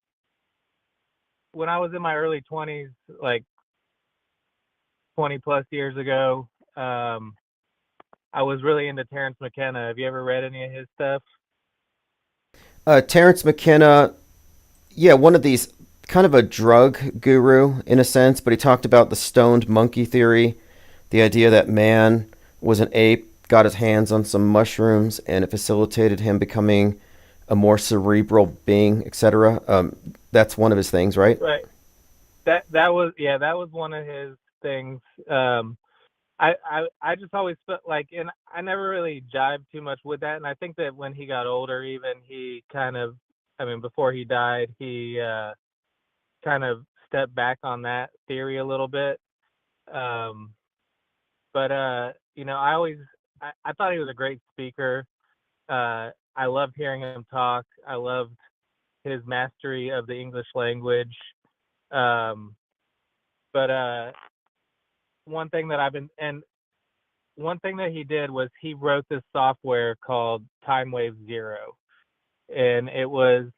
I was in my early 20s, like 20 plus years ago, I was really into Terrence McKenna. Have you ever read any of his stuff? Terrence McKenna, yeah, one of these, kind of a drug guru in a sense, but he talked about the stoned monkey theory, the idea that man was an ape, got his hands on some mushrooms, and it facilitated him becoming a more cerebral being, etc. That's one of his things, right? Right. That was one of his things. I just always felt like, and I never really jived too much with that. And I think that when he got older, even he kind of, I mean, before he died, he kind of stepped back on that theory a little bit. But I thought he was a great speaker. I loved hearing him talk. I loved his mastery of the English language. But one thing that he did was he wrote this software called Time Wave Zero, and it was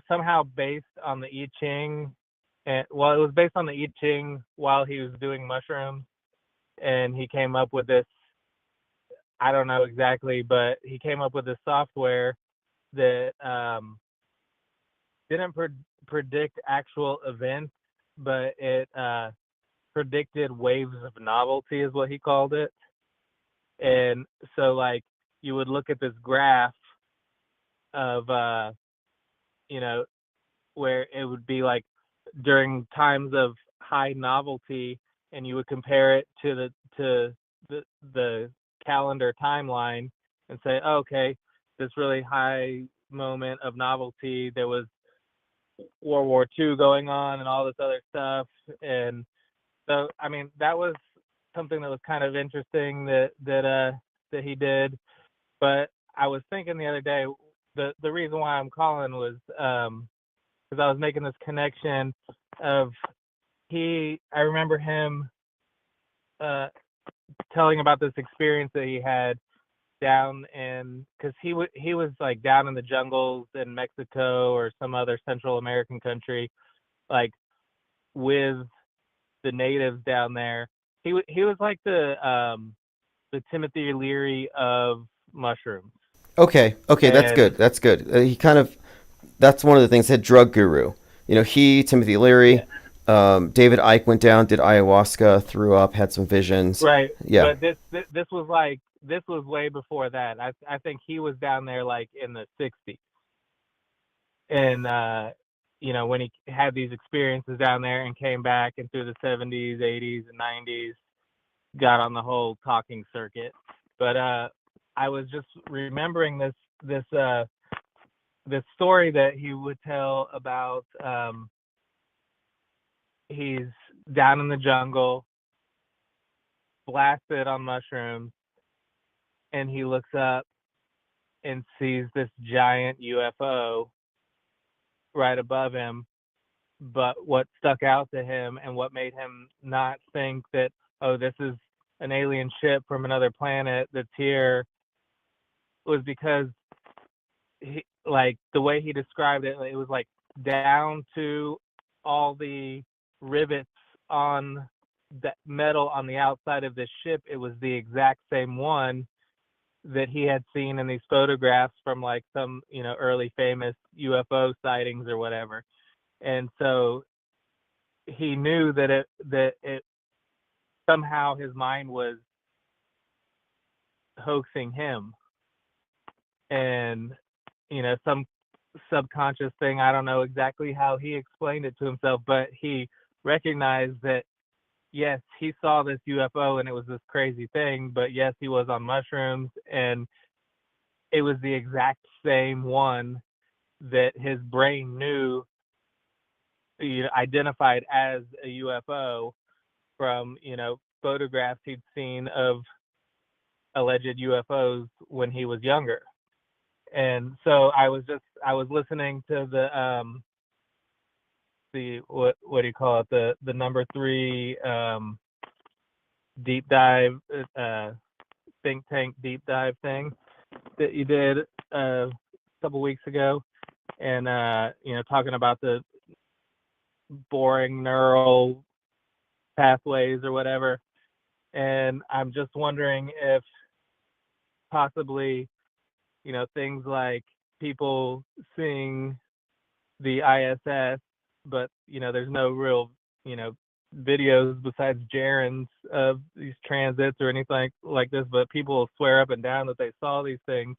somehow based on the I Ching, and well, it was based on the I Ching while he was doing mushrooms, and he came up with this. I don't know exactly, but he came up with this software that didn't predict actual events, but it predicted waves of novelty, is what he called it. And so, like, you would look at this graph of, where it would be like during times of high novelty, and you would compare it to the calendar timeline and say, oh, okay, this really high moment of novelty, there was World War II going on and all this other stuff. And so, I mean, that was something that was kind of interesting that he did. But I was thinking the other day, the reason why I'm calling was because I was making this connection of I remember him telling about this experience that he had down in, because he was like down in the jungles in Mexico or some other Central American country, like with the natives down there. He was like the Timothy Leary of mushrooms. Okay, that's And good. That's good. He kind of that's one of the things. Said drug guru. He, Timothy yeah, Leary, David Icke went down, did ayahuasca, threw up, had some visions. right. Yeah. But this was like, this was way before that. I think he was down there like in the 60s. And when he had these experiences down there and came back, and through the 70s, 80s, and 90s, got on the whole talking circuit. But I was just remembering this this story that he would tell about. He's down in the jungle, blasted on mushrooms, and he looks up and sees this giant UFO right above him. But what stuck out to him and what made him not think that, oh, this is an alien ship from another planet that's here, was because like the way he described it, it was like down to all the rivets on the metal on the outside of this ship. It was the exact same one that he had seen in these photographs from like some early famous UFO sightings or whatever. And so he knew that it somehow his mind was hoaxing him, and some subconscious thing. I don't know exactly how he explained it to himself, but he recognized that yes, he saw this UFO and it was this crazy thing, but yes, he was on mushrooms, and it was the exact same one that his brain knew, identified as a UFO from photographs he'd seen of alleged UFOs when he was younger. And so I was listening to the what do you call it, the number 3 deep dive, think tank deep dive thing that you did a couple weeks ago, and talking about the boring neural pathways or whatever. And I'm just wondering if possibly things like people seeing the ISS, but there's no real videos besides Jaren's of these transits or anything like this, but people swear up and down that they saw these things.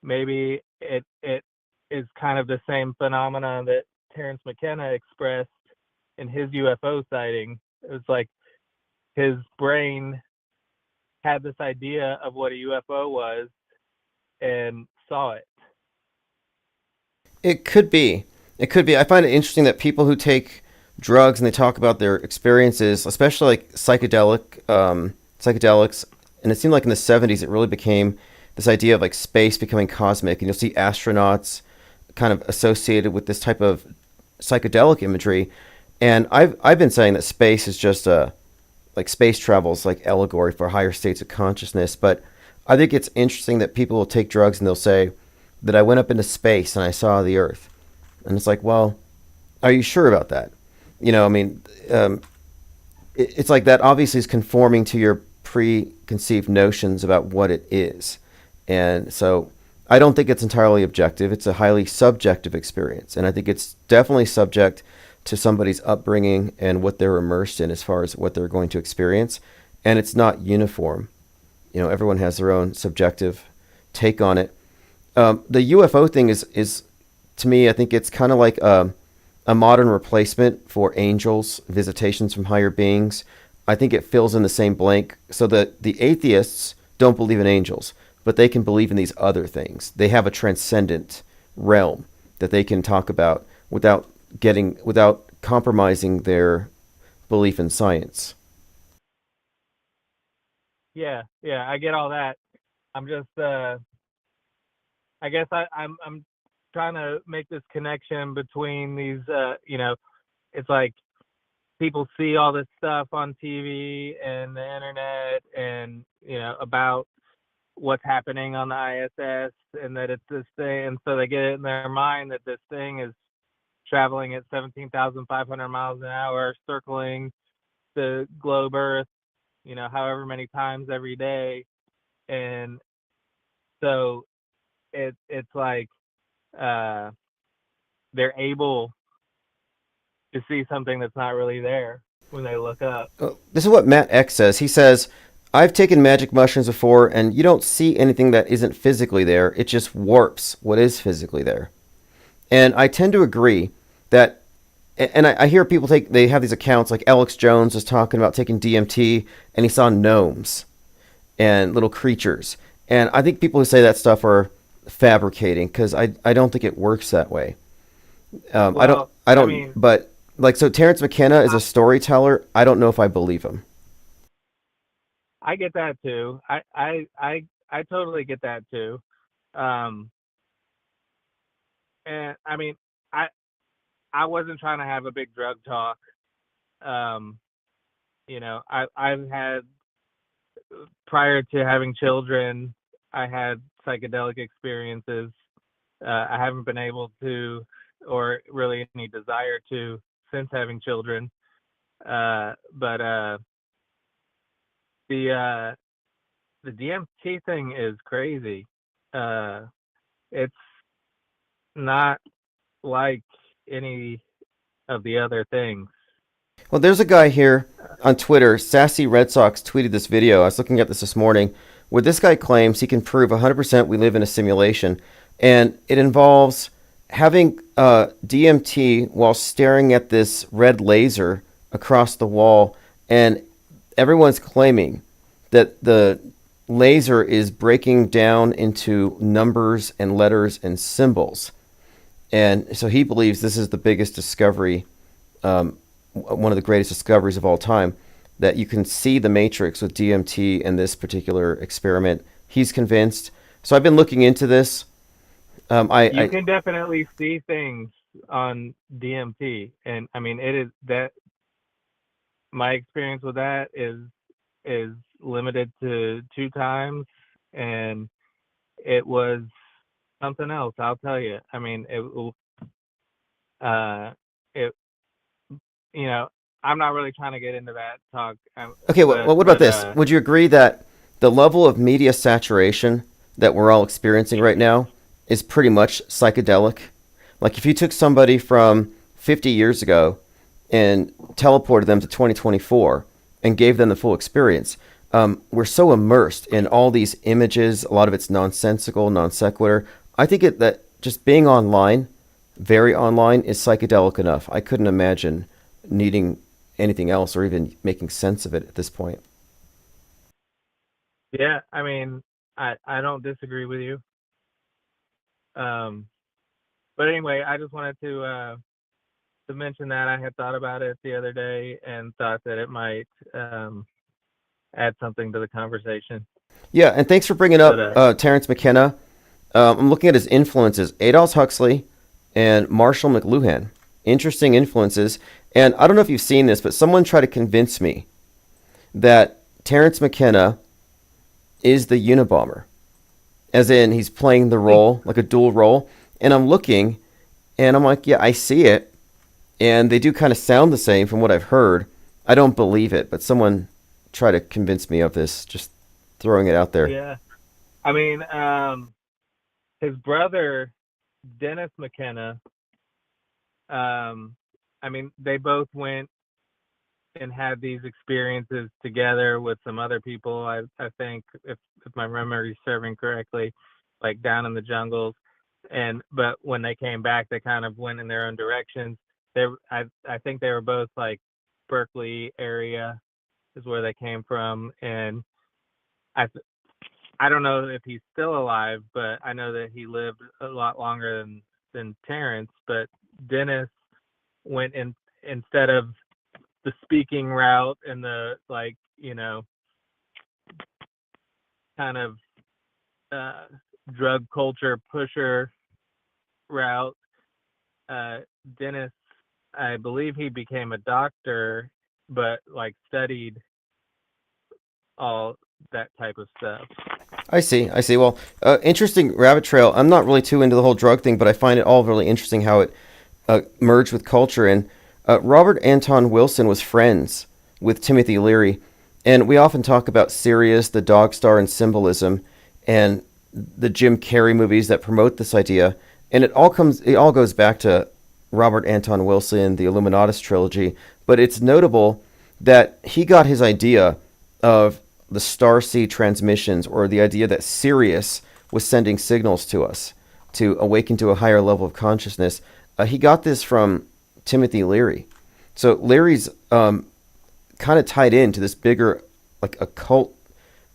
Maybe it is kind of the same phenomenon that Terrence McKenna expressed in his UFO sighting. It was like his brain had this idea of what a UFO was and saw it. It could be. It could be. I find it interesting that people who take drugs and they talk about their experiences, especially like psychedelics, and it seemed like in the 70s it really became this idea of like space becoming cosmic, and you'll see astronauts kind of associated with this type of psychedelic imagery. And I've been saying that space is just a like space travel is like allegory for higher states of consciousness. But I think it's interesting that people will take drugs and they'll say that I went up into space and I saw the Earth, and it's like, well, are you sure about that? I mean, it's like that obviously is conforming to your preconceived notions about what it is. And so I don't think it's entirely objective. It's a highly subjective experience. And I think it's definitely subject to somebody's upbringing and what they're immersed in as far as what they're going to experience. And it's not uniform. Everyone has their own subjective take on it. The UFO thing is to me, I think it's kind of like a modern replacement for angels, visitations from higher beings. I think it fills in the same blank so that the atheists don't believe in angels, but they can believe in these other things. They have a transcendent realm that they can talk about without compromising their belief in science. Yeah, I get all that. I'm just I guess I'm trying to make this connection between these it's like people see all this stuff on TV and the internet, and about what's happening on the ISS, and that it's this thing, and so they get it in their mind that this thing is traveling at 17,500 miles an hour, circling the globe Earth, however many times every day, and so it's like they're able to see something that's not really there when they look up. This is what Matt X says. He says, I've taken magic mushrooms before, and you don't see anything that isn't physically there. It just warps what is physically there. And I tend to agree that, and I hear people they have these accounts, like Alex Jones was talking about taking DMT, and he saw gnomes and little creatures. And I think people who say that stuff are fabricating, because I don't think it works that way. I don't, but like, so Terrence McKenna is a storyteller. I don't know if I believe him. I get that too. I totally get that too. And I mean, I wasn't trying to have a big drug talk. I've had, prior to having children, I had psychedelic experiences. I haven't been able to, or really any desire to, since having children. But the DMT thing is crazy. It's not like any of the other things. Well, there's a guy here on Twitter, Sassy Red Sox, tweeted this video. I was looking at this morning, where this guy claims he can prove 100% we live in a simulation, and it involves having DMT while staring at this red laser across the wall, and everyone's claiming that the laser is breaking down into numbers and letters and symbols. And so he believes this is the biggest discovery, one of the greatest discoveries of all time, that you can see the matrix with DMT in this particular experiment. He's convinced. So I've been looking into this. You can definitely see things on DMT, and I mean, it is that my experience with that is limited to 2 times, and it was something else, I'll tell you. I mean, I'm not really trying to get into that talk. Okay, well, what about this? Would you agree that the level of media saturation that we're all experiencing right now is pretty much psychedelic? Like, if you took somebody from 50 years ago and teleported them to 2024 and gave them the full experience, we're so immersed in all these images, a lot of it's nonsensical, non sequitur. I think that just being online, very online, is psychedelic enough. I couldn't imagine needing anything else or even making sense of it at this point. Yeah, I mean, I don't disagree with you. But anyway, I just wanted to mention that I had thought about it the other day and thought that it might add something to the conversation. Yeah, and thanks for bringing up Terrence McKenna. I'm looking at his influences: Aldous Huxley and Marshall McLuhan. Interesting influences. And I don't know if you've seen this, but someone tried to convince me that Terrence McKenna is the Unabomber, as in he's playing the role, like a dual role. And I'm looking, and I'm like, yeah, I see it. And they do kind of sound the same from what I've heard. I don't believe it, but someone tried to convince me of this, just throwing it out there. Yeah. I mean, his brother, Dennis McKenna, I mean, they both went and had these experiences together with some other people. I think, if my memory is serving correctly, like down in the jungles. But when they came back, they kind of went in their own directions. I think they were both like Berkeley area is where they came from, and I don't know if he's still alive, but I know that he lived a lot longer than Terrence. But Dennis went in, instead of the speaking route and the, like, kind of drug culture pusher route, Dennis I believe he became a doctor, but like studied all that type of stuff. I see. I see. Well, interesting rabbit trail. I'm not really too into the whole drug thing, but I find it all really interesting how it merged with culture. And Robert Anton Wilson was friends with Timothy Leary, and we often talk about Sirius, the dog star, and symbolism, and the Jim Carrey movies that promote this idea. And it all goes back to Robert Anton Wilson, the Illuminatus trilogy. But it's notable that he got his idea of the starseed transmissions, or the idea that Sirius was sending signals to us to awaken to a higher level of consciousness. He got this from Timothy Leary. So Leary's kind of tied into this bigger, like, occult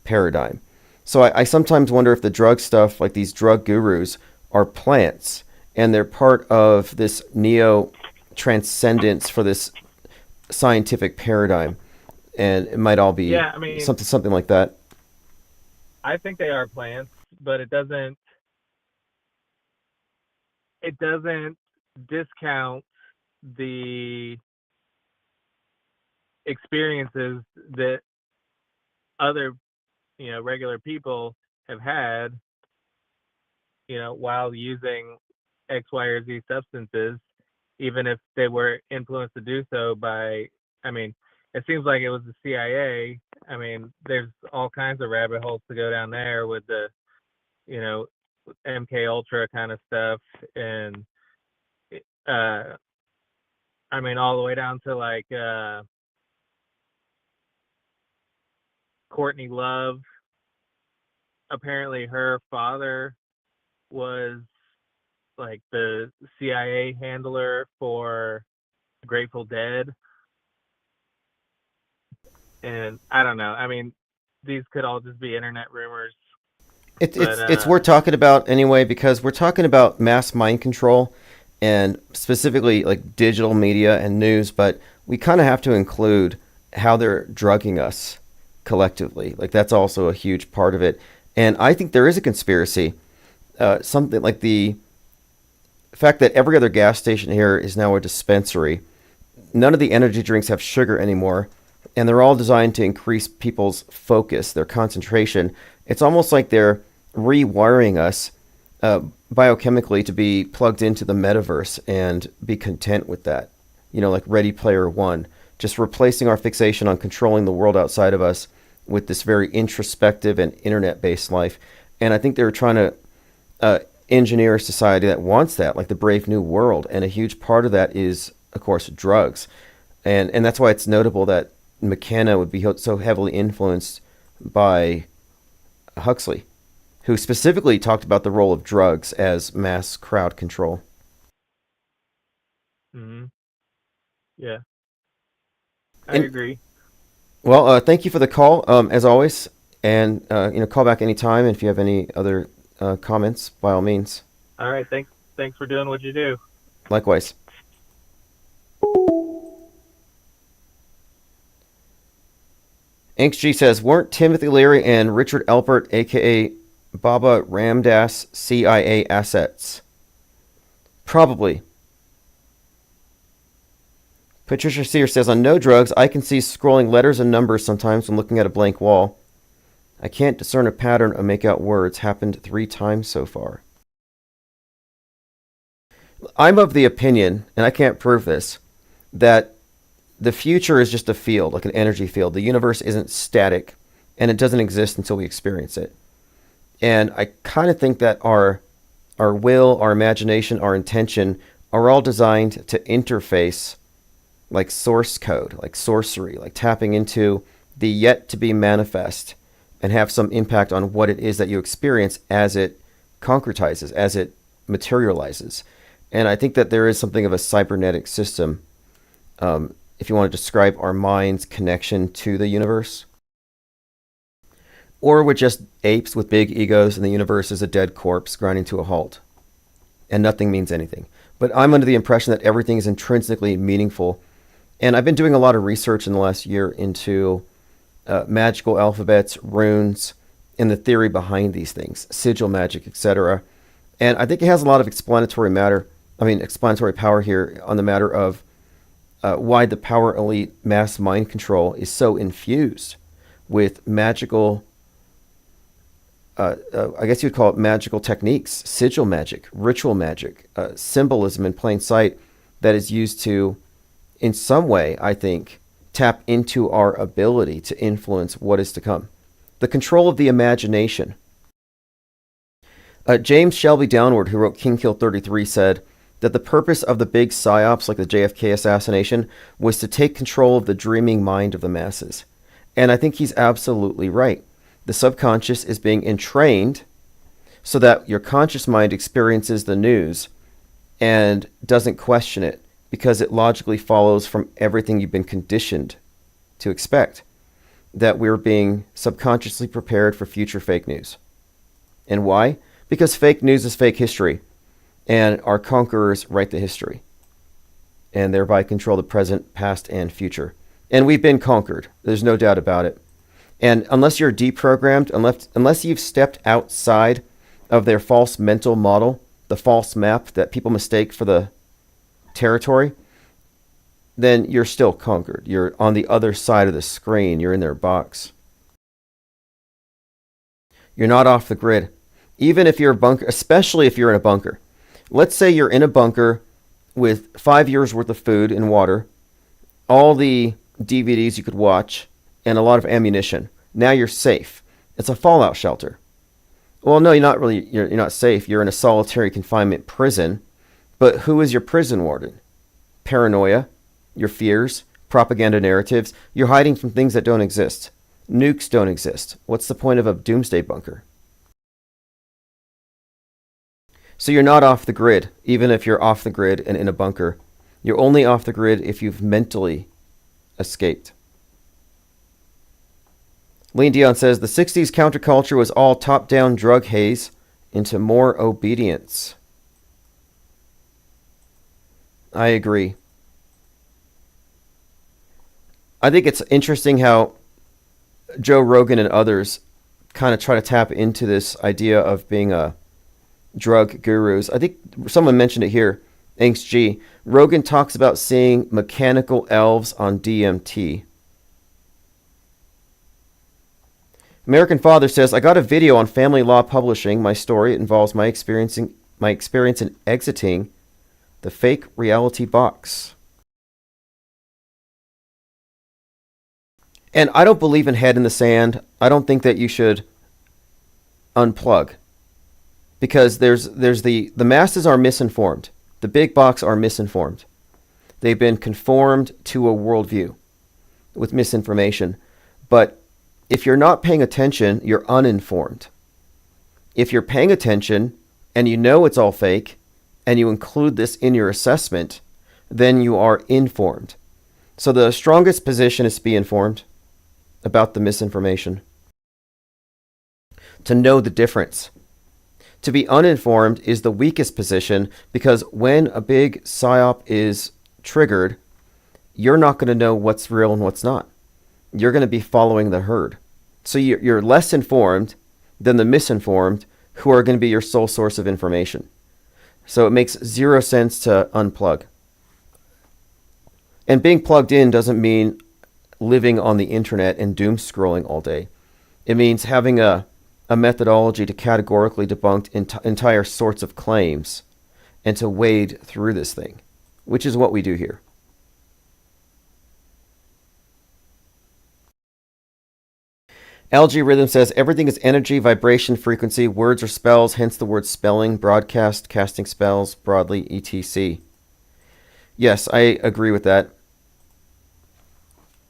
paradigm. So I sometimes wonder if the drug stuff, like these drug gurus, are plants, and they're part of this neo-transcendence for this scientific paradigm. And it might all be something like that. I think they are plants, but it doesn't discount the experiences that other, regular people have had, while using X, Y, or Z substances, even if they were influenced to do so by, it seems like it was the CIA. There's all kinds of rabbit holes to go down there with the, MK Ultra kind of stuff, and all the way down to like Courtney Love. Apparently, her father was like the CIA handler for Grateful Dead. And I don't know. These could all just be internet rumors. It's worth talking about anyway, because we're talking about mass mind control, and specifically like digital media and news, but we kind of have to include how they're drugging us collectively. Like, that's also a huge part of it. And I think there is a conspiracy. Something like the fact that every other gas station here is now a dispensary. None of the energy drinks have sugar anymore, and they're all designed to increase people's focus, their concentration. It's almost like they're rewiring us biochemically to be plugged into the metaverse and be content with that. Like Ready Player One, just replacing our fixation on controlling the world outside of us with this very introspective and internet-based life. And I think they're trying to engineer a society that wants that, like the Brave New World. And a huge part of that is, of course, drugs. And that's why it's notable that McKenna would be so heavily influenced by Huxley, who specifically talked about the role of drugs as mass crowd control. Mm-hmm. Yeah, I agree. Well, thank you for the call, as always, and call back anytime. And if you have any other comments, by all means. All right, thanks for doing what you do. Likewise. InksG says, weren't Timothy Leary and Richard Alpert, a.k.a. Baba Ramdas, CIA assets? Probably. Patricia Sear says, on No Drugs, I can see scrolling letters and numbers sometimes when looking at a blank wall. I can't discern a pattern or make out words. Happened 3 times so far. I'm of the opinion, and I can't prove this, that the future is just a field, like an energy field. The universe isn't static, and it doesn't exist until we experience it. And I kind of think that our will, our imagination, our intention are all designed to interface like source code, like sorcery, like tapping into the yet to be manifest and have some impact on what it is that you experience as it concretizes, as it materializes. And I think that there is something of a cybernetic system, if you want to describe our mind's connection to the universe. Or we're just apes with big egos and the universe is a dead corpse grinding to a halt. And nothing means anything. But I'm under the impression that everything is intrinsically meaningful. And I've been doing a lot of research in the last year into magical alphabets, runes, and the theory behind these things, sigil magic, etc. And I think it has a lot of explanatory power here on the matter of why the power elite mass mind control is so infused with magical, I guess you'd call it magical techniques, sigil magic, ritual magic, symbolism in plain sight that is used to, in some way, I think, tap into our ability to influence what is to come. The control of the imagination. James Shelby Downward, who wrote King Kill 33, said that the purpose of the big psyops, like the JFK assassination, was to take control of the dreaming mind of the masses. And I think he's absolutely right. The subconscious is being entrained so that your conscious mind experiences the news and doesn't question it because it logically follows from everything you've been conditioned to expect, that we're being subconsciously prepared for future fake news. And why? Because fake news is fake history, and our conquerors write the history, and thereby control the present, past, and future. And we've been conquered. There's no doubt about it. And unless you're deprogrammed, unless you've stepped outside of their false mental model, the false map that people mistake for the territory, then you're still conquered. You're on the other side of the screen. You're in their box. You're not off the grid. Even if you're a bunker, especially if you're in a bunker. Let's say you're in a bunker with 5 years worth of food and water, all the DVDs you could watch, and a lot of ammunition. Now you're safe. It's a fallout shelter. Well, no, you're not really. You're not safe. You're in a solitary confinement prison. But who is your prison warden? Paranoia, your fears, propaganda narratives. You're hiding from things that don't exist. Nukes don't exist. What's the point of a doomsday bunker? So you're not off the grid, even if you're off the grid and in a bunker. You're only off the grid if you've mentally escaped. Lean Dion says, the 60s counterculture was all top-down drug haze into more obedience. I agree. I think it's interesting how Joe Rogan and others kind of try to tap into this idea of being a drug gurus. I think someone mentioned it here, Angst G. Rogan talks about seeing mechanical elves on DMT. American Father says, I got a video on Family Law Publishing. My story involves my experience in exiting the fake reality box. And I don't believe in head in the sand. I don't think that you should unplug. Because there's the masses are misinformed. The big box are misinformed. They've been conformed to a worldview with misinformation. But if you're not paying attention, you're uninformed. If you're paying attention and you know it's all fake and you include this in your assessment, then you are informed. So the strongest position is to be informed about the misinformation. To know the difference. To be uninformed is the weakest position because when a big psyop is triggered, you're not going to know what's real and what's not. You're going to be following the herd. So you're less informed than the misinformed who are going to be your sole source of information. So it makes zero sense to unplug. And being plugged in doesn't mean living on the internet and doom scrolling all day. It means having a methodology to categorically debunk entire sorts of claims and to wade through this thing, which is what we do here. LG Rhythm says, everything is energy, vibration, frequency, words or spells, hence the word spelling, broadcast, casting spells, broadly, etc. Yes, I agree with that.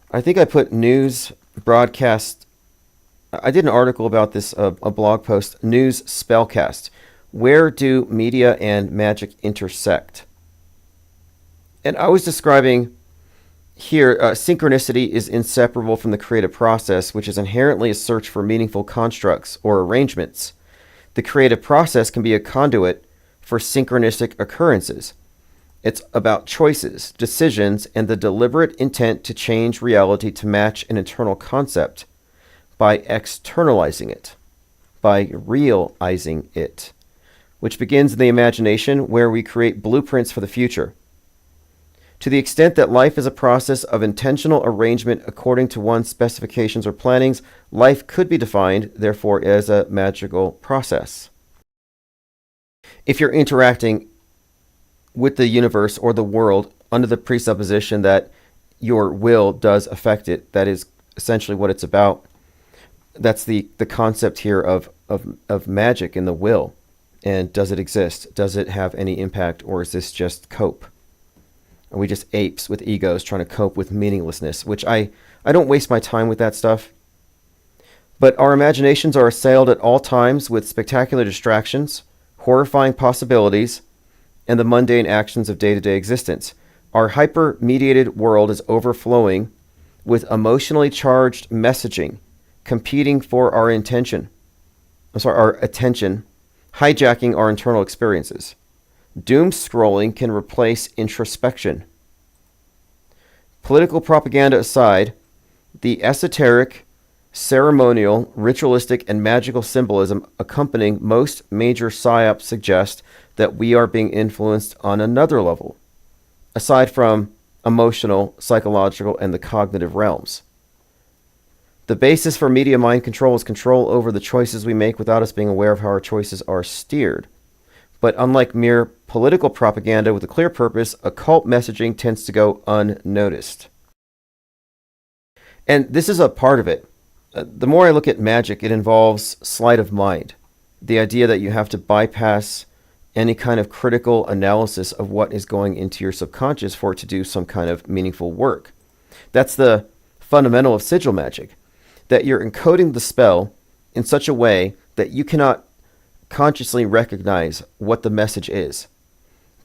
I think I put news, broadcast. I did an article about this, a blog post, news spellcast. Where do media and magic intersect? And I was describing here, synchronicity is inseparable from the creative process, which is inherently a search for meaningful constructs or arrangements. The creative process can be a conduit for synchronistic occurrences. It's about choices, decisions, and the deliberate intent to change reality to match an internal concept by externalizing it, by realizing it, which begins in the imagination where we create blueprints for the future. To the extent that life is a process of intentional arrangement according to one's specifications or plannings, life could be defined, therefore, as a magical process. If you're interacting with the universe or the world under the presupposition that your will does affect it, that is essentially what it's about. That's the concept here of magic in the will. And does it exist? Does it have any impact, or is this just cope? Are we just apes with egos trying to cope with meaninglessness? Which I don't waste my time with that stuff. But our imaginations are assailed at all times with spectacular distractions, horrifying possibilities, and the mundane actions of day-to-day existence. Our hyper-mediated world is overflowing with emotionally charged messaging, competing for our attention, hijacking our internal experiences. Doom scrolling can replace introspection. Political propaganda aside, the esoteric, ceremonial, ritualistic, and magical symbolism accompanying most major psyops suggest that we are being influenced on another level, aside from emotional, psychological, and the cognitive realms. The basis for media mind control is control over the choices we make without us being aware of how our choices are steered. But unlike mere political propaganda with a clear purpose, occult messaging tends to go unnoticed. And this is a part of it. The more I look at magic, it involves sleight of mind. The idea that you have to bypass any kind of critical analysis of what is going into your subconscious for it to do some kind of meaningful work. That's the fundamental of sigil magic, that you're encoding the spell in such a way that you cannot consciously recognize what the message is.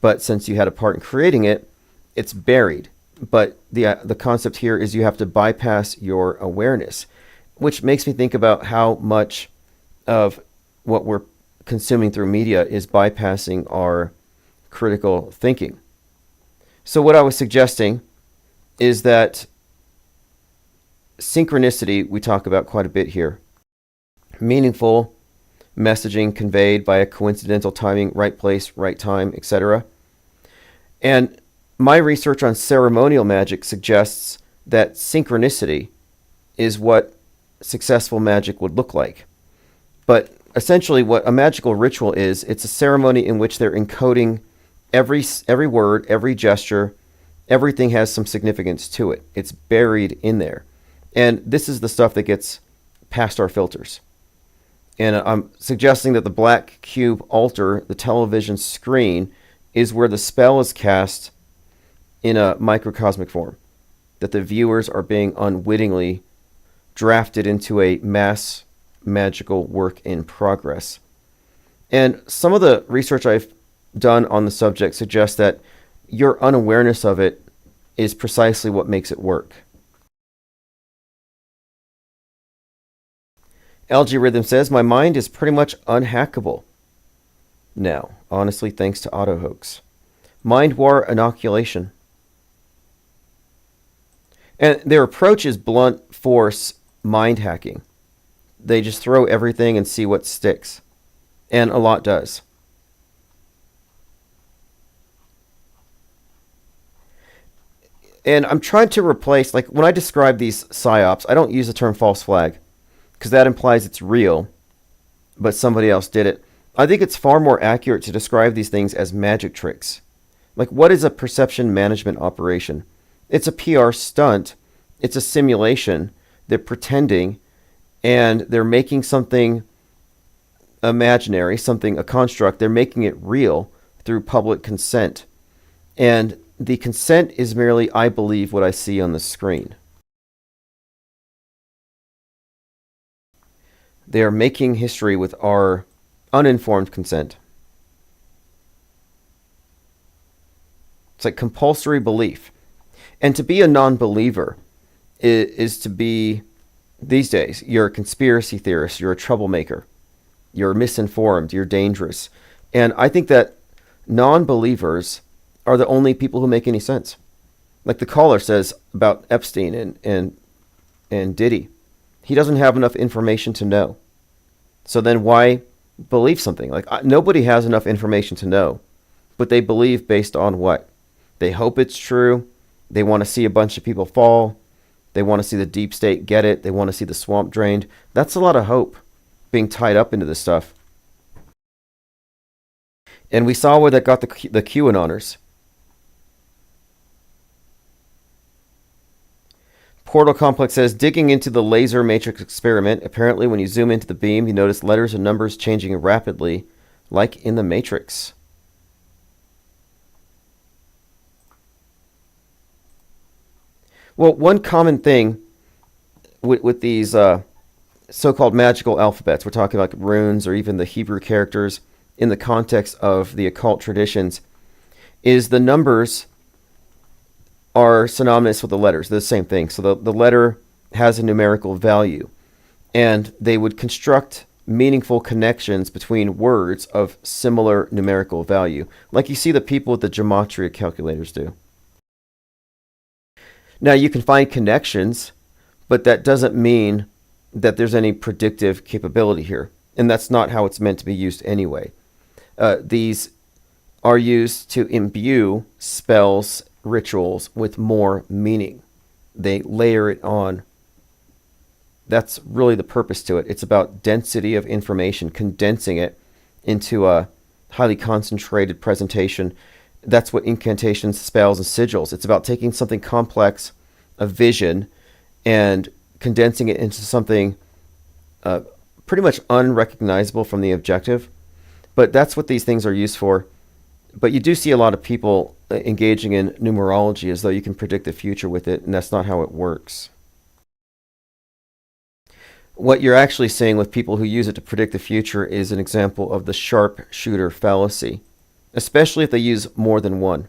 But since you had a part in creating it, it's buried. But the concept here is you have to bypass your awareness, which makes me think about how much of what we're consuming through media is bypassing our critical thinking. So what I was suggesting is that synchronicity we talk about quite a bit here. Meaningful messaging conveyed by a coincidental timing, right place, right time, etc. And my research on ceremonial magic suggests that synchronicity is what successful magic would look like. But essentially what a magical ritual is, it's a ceremony in which they're encoding every word, every gesture, everything has some significance to it. It's buried in there. And this is the stuff that gets past our filters. And I'm suggesting that the black cube altar, the television screen, is where the spell is cast in a microcosmic form. That the viewers are being unwittingly drafted into a mass magical work in progress. And some of the research I've done on the subject suggests that your unawareness of it is precisely what makes it work. LG Rhythm says, my mind is pretty much unhackable now, honestly, thanks to Autohoax. Mind war inoculation. And their approach is blunt force mind hacking. They just throw everything and see what sticks. And a lot does. And I'm trying to replace, like when I describe these psyops, I don't use the term false flag, because that implies it's real, but somebody else did it. I think it's far more accurate to describe these things as magic tricks. Like, what is a perception management operation? It's a PR stunt. It's a simulation. They're pretending, and they're making something imaginary, a construct. They're making it real through public consent. And the consent is merely, I believe what I see on the screen. They are making history with our uninformed consent. It's like compulsory belief. And to be a non-believer is to be, these days, you're a conspiracy theorist, you're a troublemaker, you're misinformed, you're dangerous. And I think that non-believers are the only people who make any sense. Like the caller says about Epstein and Diddy. He doesn't have enough information to know. So then why believe something? Like nobody has enough information to know, but they believe based on what? They hope it's true. They want to see a bunch of people fall. They want to see the deep state get it. They want to see the swamp drained. That's a lot of hope being tied up into this stuff. And we saw where that got the QAnoners. Portal Complex says, digging into the laser matrix experiment, apparently when you zoom into the beam, you notice letters and numbers changing rapidly, like in the Matrix. Well, one common thing with these so-called magical alphabets, we're talking like runes or even the Hebrew characters in the context of the occult traditions, is the numbers are synonymous with the letters. They're the same thing. So the letter has a numerical value, and they would construct meaningful connections between words of similar numerical value, like you see the people with the gematria calculators do. Now, you can find connections, but that doesn't mean that there's any predictive capability here, and that's not how it's meant to be used anyway. These are used to imbue spells, rituals with more meaning. They layer it on. That's really the purpose to it. It's about density of information, condensing it into a highly concentrated presentation. That's what incantations, spells, and sigils. It's about taking something complex, a vision, and condensing it into something pretty much unrecognizable from the objective. But that's what these things are used for. But you do see a lot of people engaging in numerology as though you can predict the future with it, and that's not how it works. What you're actually seeing with people who use it to predict the future is an example of the sharpshooter fallacy, especially if they use more than one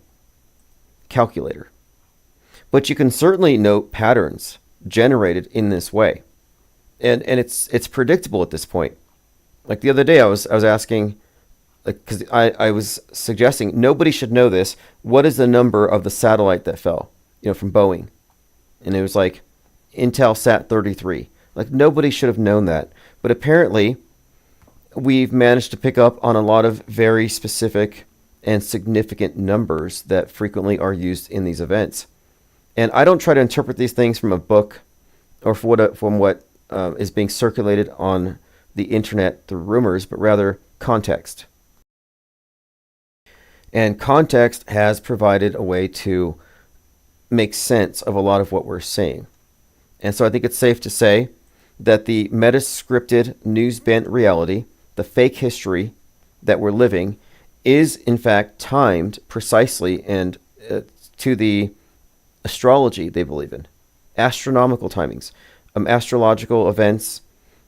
calculator. But you can certainly note patterns generated in this way, and it's predictable at this point. Like the other day, I was asking, because I was suggesting nobody should know this. What is the number of the satellite that fell, from Boeing? And it was like Intelsat 33. Like nobody should have known that. But apparently, we've managed to pick up on a lot of very specific and significant numbers that frequently are used in these events. And I don't try to interpret these things from a book or from what is being circulated on the internet through rumors, but rather context. And context has provided a way to make sense of a lot of what we're seeing. And so I think it's safe to say that the metascripted, news-bent reality, the fake history that we're living, is in fact timed precisely and to the astrology they believe in. Astronomical timings. Astrological events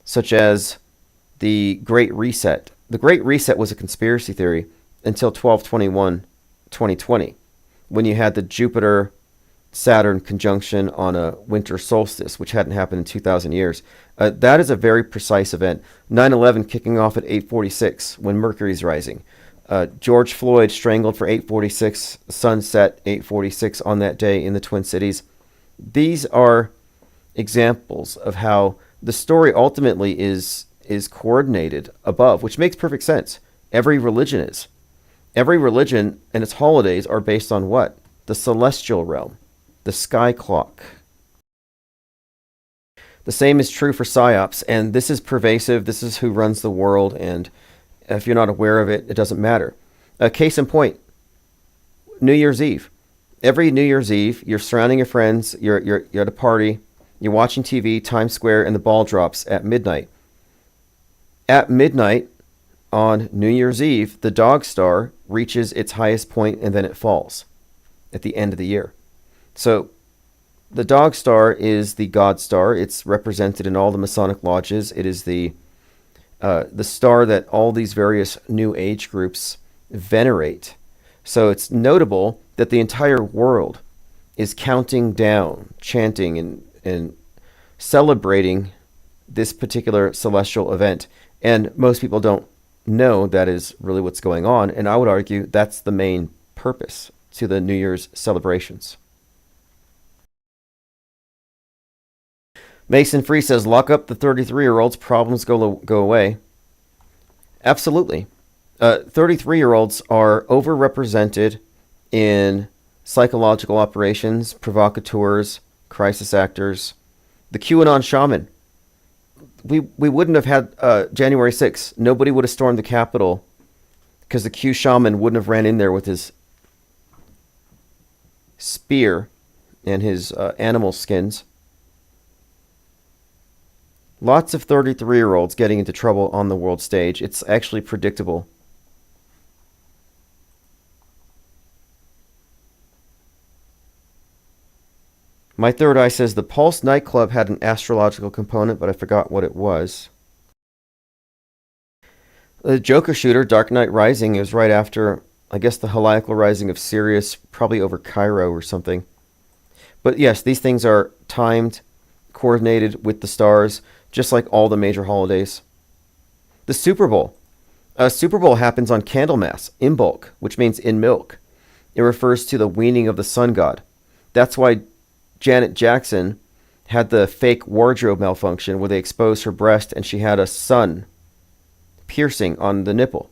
such as the Great Reset. The Great Reset was a conspiracy theory until 12/21/2020, when you had the Jupiter-Saturn conjunction on a winter solstice, which hadn't happened in 2,000 years. That is a very precise event. 9/11 kicking off at 8:46 when Mercury's rising. George Floyd strangled for 8:46, sunset 8:46 on that day in the Twin Cities. These are examples of how the story ultimately is coordinated above, which makes perfect sense. Every religion is. Every religion and its holidays are based on what? The celestial realm, the sky clock. The same is true for PSYOPs, and this is pervasive. This is who runs the world, and if you're not aware of it, it doesn't matter. Case in point, New Year's Eve. Every New Year's Eve, you're surrounding your friends, you're at a party, you're watching TV, Times Square, and the ball drops at midnight. At midnight, on New Year's Eve, the dog star reaches its highest point and then it falls at the end of the year. So the dog star is the god star. It's represented in all the Masonic lodges. It is the star that all these various New Age groups venerate. So it's notable that the entire world is counting down, chanting, and celebrating this particular celestial event. And most people don't know that is really what's going on. And I would argue that's the main purpose to the New Year's celebrations. Mason Free says, lock up the 33-year-olds, problems go away. Absolutely. 33-year-olds are overrepresented in psychological operations, provocateurs, crisis actors, the QAnon shaman. We wouldn't have had January 6th. Nobody would have stormed the Capitol because the Q shaman wouldn't have ran in there with his spear and his animal skins. Lots of 33-year-olds getting into trouble on the world stage. It's actually predictable. My third eye says the Pulse nightclub had an astrological component, but I forgot what it was. The Joker shooter, Dark Knight Rising, is right after, I guess, the hallucinogens rising of Sirius, probably over Cairo or something. But yes, these things are timed, coordinated with the stars, just like all the major holidays. The Super Bowl. Super Bowl happens on Candlemas, Imbolc, which means in milk. It refers to the weaning of the sun god. That's why Janet Jackson had the fake wardrobe malfunction where they exposed her breast and she had a sun piercing on the nipple.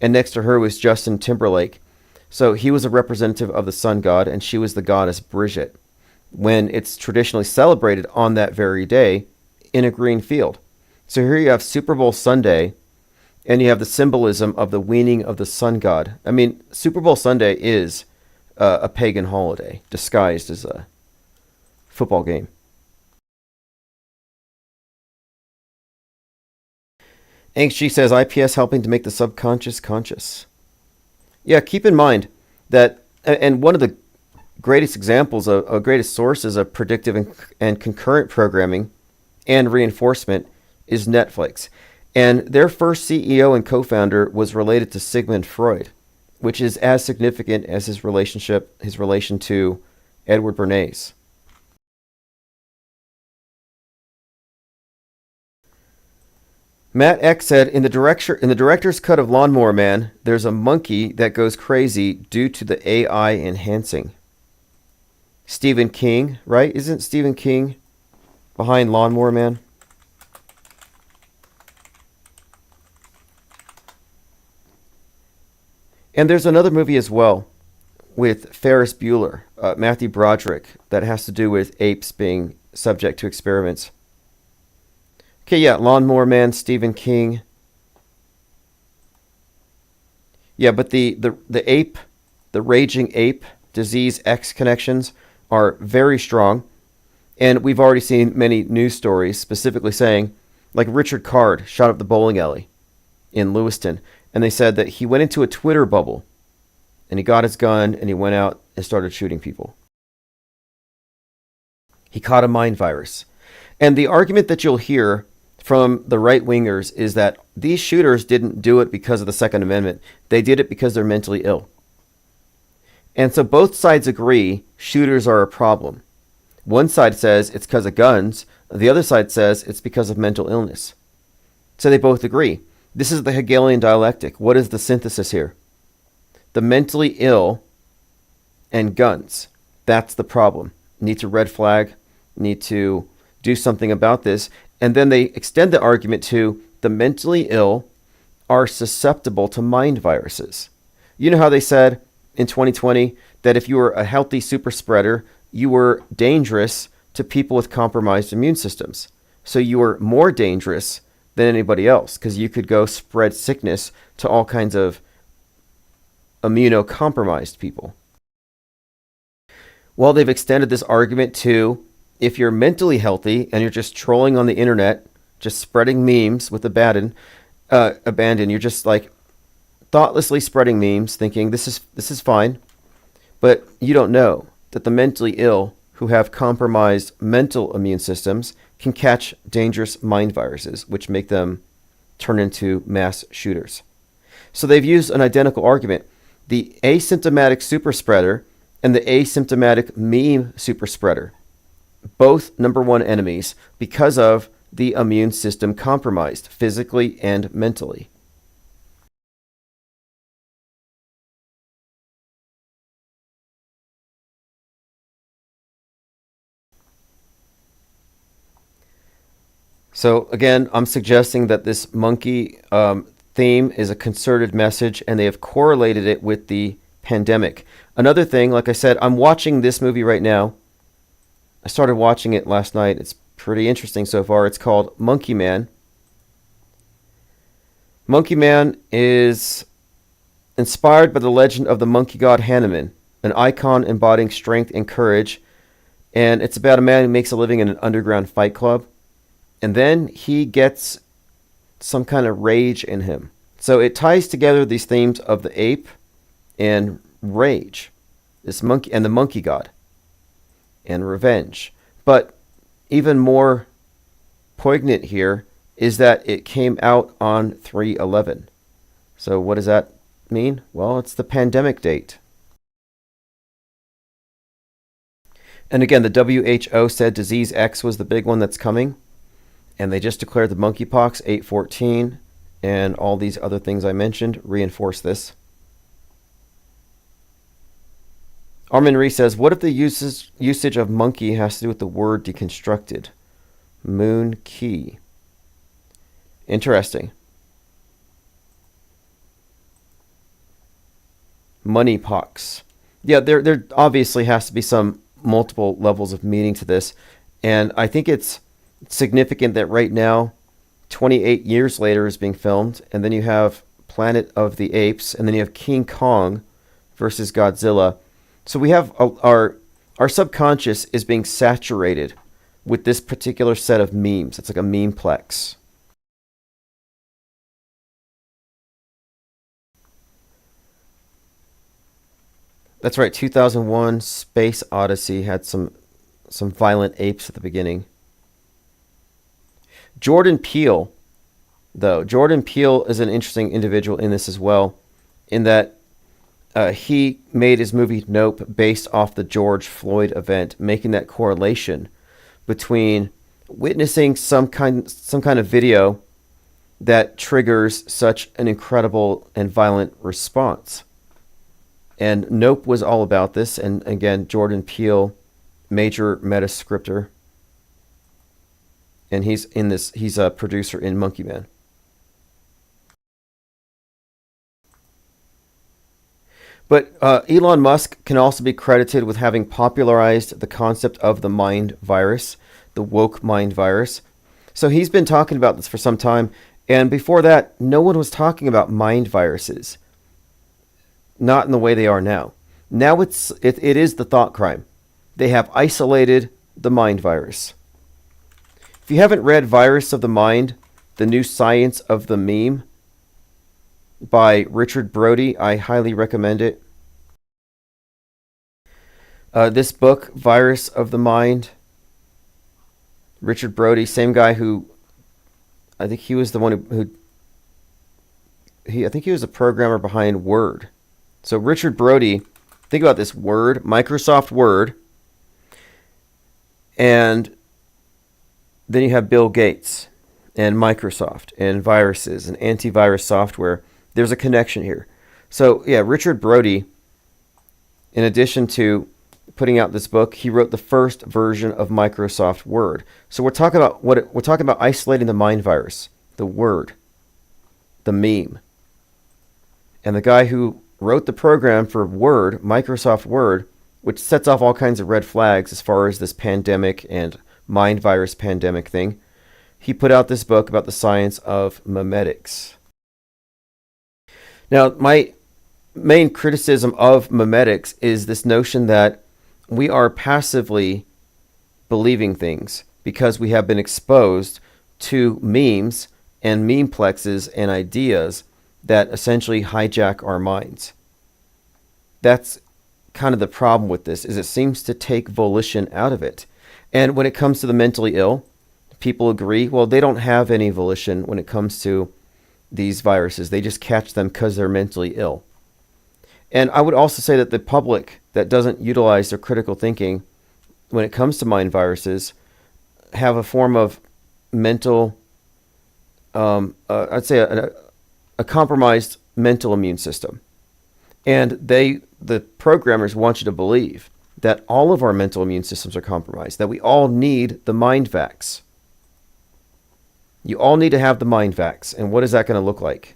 And next to her was Justin Timberlake. So he was a representative of the sun god and she was the goddess Bridget, when it's traditionally celebrated on that very day in a green field. So here you have Super Bowl Sunday, and you have the symbolism of the weaning of the sun god. I mean, Super Bowl Sunday is a pagan holiday disguised as a football game. Angst says IPS helping to make the subconscious conscious. Yeah, keep in mind that, and one of the greatest examples of greatest sources of predictive and concurrent programming and reinforcement is Netflix. And their first CEO and co-founder was related to Sigmund Freud, which is as significant as his relation to Edward Bernays. Matt X said, in the director's cut of Lawnmower Man, there's a monkey that goes crazy due to the AI enhancing. Stephen King, right? Isn't Stephen King behind Lawnmower Man? And there's another movie as well with Ferris Bueller, Matthew Broderick, that has to do with apes being subject to experiments. Okay, yeah, Lawnmower Man, Stephen King. Yeah, but the ape, the raging ape disease X connections are very strong. And we've already seen many news stories specifically saying, like Richard Card shot up the bowling alley in Lewiston. And they said that he went into a Twitter bubble and he got his gun and he went out and started shooting people. He caught a mind virus. And the argument that you'll hear from the right-wingers is that these shooters didn't do it because of the Second Amendment. They did it because they're mentally ill. And so both sides agree shooters are a problem. One side says it's because of guns. The other side says it's because of mental illness. So they both agree. This is the Hegelian dialectic. What is the synthesis here? The mentally ill and guns. That's the problem. Need to red flag. Need to do something about this. And then they extend the argument to the mentally ill are susceptible to mind viruses. You know how they said in 2020 that if you were a healthy super spreader, you were dangerous to people with compromised immune systems. So you were more dangerous than anybody else because you could go spread sickness to all kinds of immunocompromised people. Well, they've extended this argument to if you're mentally healthy and you're just trolling on the internet, just spreading memes with abandon, you're just like thoughtlessly spreading memes, thinking this is fine, but you don't know that the mentally ill who have compromised mental immune systems can catch dangerous mind viruses, which make them turn into mass shooters. So they've used an identical argument. The asymptomatic super spreader and the asymptomatic meme super spreader, both number one enemies because of the immune system compromised physically and mentally. So again, I'm suggesting that this monkey theme is a concerted message, and they have correlated it with the pandemic. Another thing, like I said, I'm watching this movie right now. I started watching it last night. It's pretty interesting so far. It's called Monkey Man. Monkey Man is inspired by the legend of the monkey god Hanuman, an icon embodying strength and courage. And it's about a man who makes a living in an underground fight club. And then he gets some kind of rage in him. So it ties together these themes of the ape and rage, this monkey and the monkey god, and revenge. But even more poignant here is that it came out on 3/11. So what does that mean? Well, it's the pandemic date. And again, the WHO said disease X was the big one that's coming. And they just declared the monkeypox 8/14, and all these other things I mentioned reinforce this. Armin Ree says, what if the usage of monkey has to do with the word deconstructed? Moon key. Interesting. Moneypox. Yeah, there obviously has to be some multiple levels of meaning to this. And I think it's significant that right now, 28 years later, is being filmed. And then you have Planet of the Apes. And then you have King Kong versus Godzilla. So we have our subconscious is being saturated with this particular set of memes. It's like a memeplex. That's right, 2001 Space Odyssey had some violent apes at the beginning. Jordan Peele, though. Jordan Peele is an interesting individual in this as well, in that he made his movie Nope based off the George Floyd event, making that correlation between witnessing some kind of video that triggers such an incredible and violent response. And Nope was all about this. And again, Jordan Peele, major Metascriptor. And he's a producer in Monkey Man. But Elon Musk can also be credited with having popularized the concept of the mind virus, the woke mind virus. So he's been talking about this for some time. And before that, no one was talking about mind viruses. Not in the way they are now. Now it is the thought crime. They have isolated the mind virus. If you haven't read Virus of the Mind, The New Science of the Meme by Richard Brody, I highly recommend it. This book, Virus of the Mind, Richard Brody, same guy who, I think he was the one I think he was the programmer behind Word. So Richard Brody, think about this: Word, Microsoft Word, and then you have Bill Gates and Microsoft and viruses and antivirus software. There's a connection here. So yeah, Richard Brody, in addition to putting out this book, he wrote the first version of Microsoft Word. So we're talking about isolating the mind virus, the word, the meme. And the guy who wrote the program for Word, Microsoft Word, which sets off all kinds of red flags as far as this pandemic and mind virus pandemic thing, he put out this book about the science of memetics. Now, my main criticism of memetics is this notion that we are passively believing things because we have been exposed to memes and memeplexes and ideas that essentially hijack our minds. That's kind of the problem with this, is it seems to take volition out of it. And when it comes to the mentally ill, people agree, well, they don't have any volition when it comes to these viruses. They just catch them because they're mentally ill. And I would also say that the public that doesn't utilize their critical thinking when it comes to mind viruses have a form of mental, I'd say a compromised mental immune system. And the programmers want you to believe that all of our mental immune systems are compromised, that we all need the mind vax. You all need to have the mind vax. And what is that going to look like?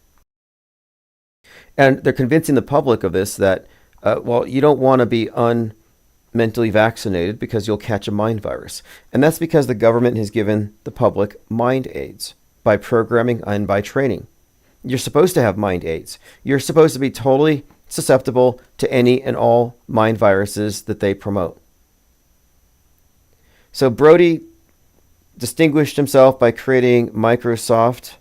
And they're convincing the public of this, that Well, you don't want to be mentally vaccinated because you'll catch a mind virus. And that's because the government has given the public mind aids by programming and by training. You're supposed to have mind aids. You're supposed to be totally susceptible to any and all mind viruses that they promote. So Brody distinguished himself by creating Microsoft,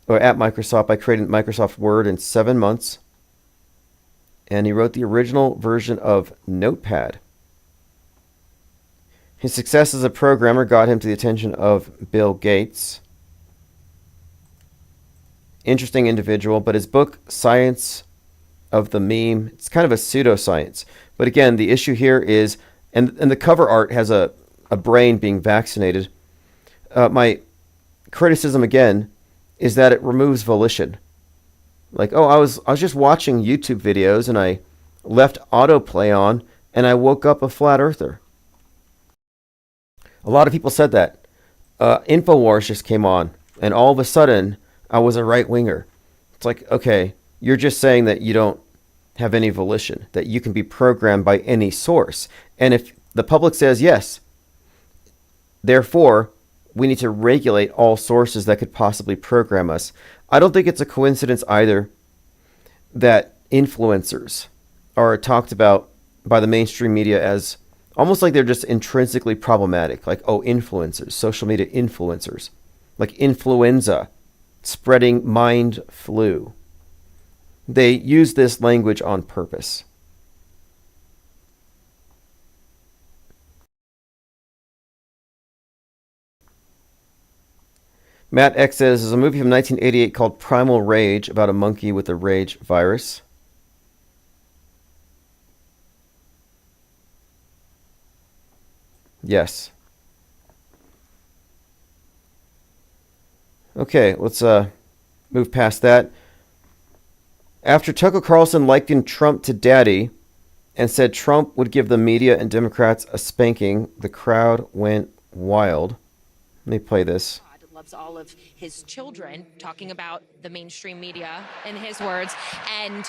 or at Microsoft, by creating Microsoft Word in 7 months. And he wrote the original version of Notepad. His success as a programmer got him to the attention of Bill Gates. Interesting individual, but his book, Science of the Meme, it's kind of a pseudoscience. But again, the issue here is, and the cover art has a brain being vaccinated. My criticism, again, is that it removes volition. Like, oh, I was just watching YouTube videos and I left autoplay on and I woke up a flat earther. A lot of people said that. InfoWars just came on and all of a sudden I was a right-winger. It's like, okay, you're just saying that you don't have any volition, that you can be programmed by any source. And if the public says yes, therefore, we need to regulate all sources that could possibly program us. I don't think it's a coincidence either that influencers are talked about by the mainstream media as almost like they're just intrinsically problematic. Like, oh, influencers, social media influencers, like influenza, spreading mind flu. They use this language on purpose. Matt X says, there's a movie from 1988 called Primal Rage about a monkey with a rage virus. Yes. Okay, let's move past that. After Tucker Carlson likened Trump to daddy and said Trump would give the media and Democrats a spanking, the crowd went wild. Let me play this. Loves all of his children, talking about the mainstream media, in his words, and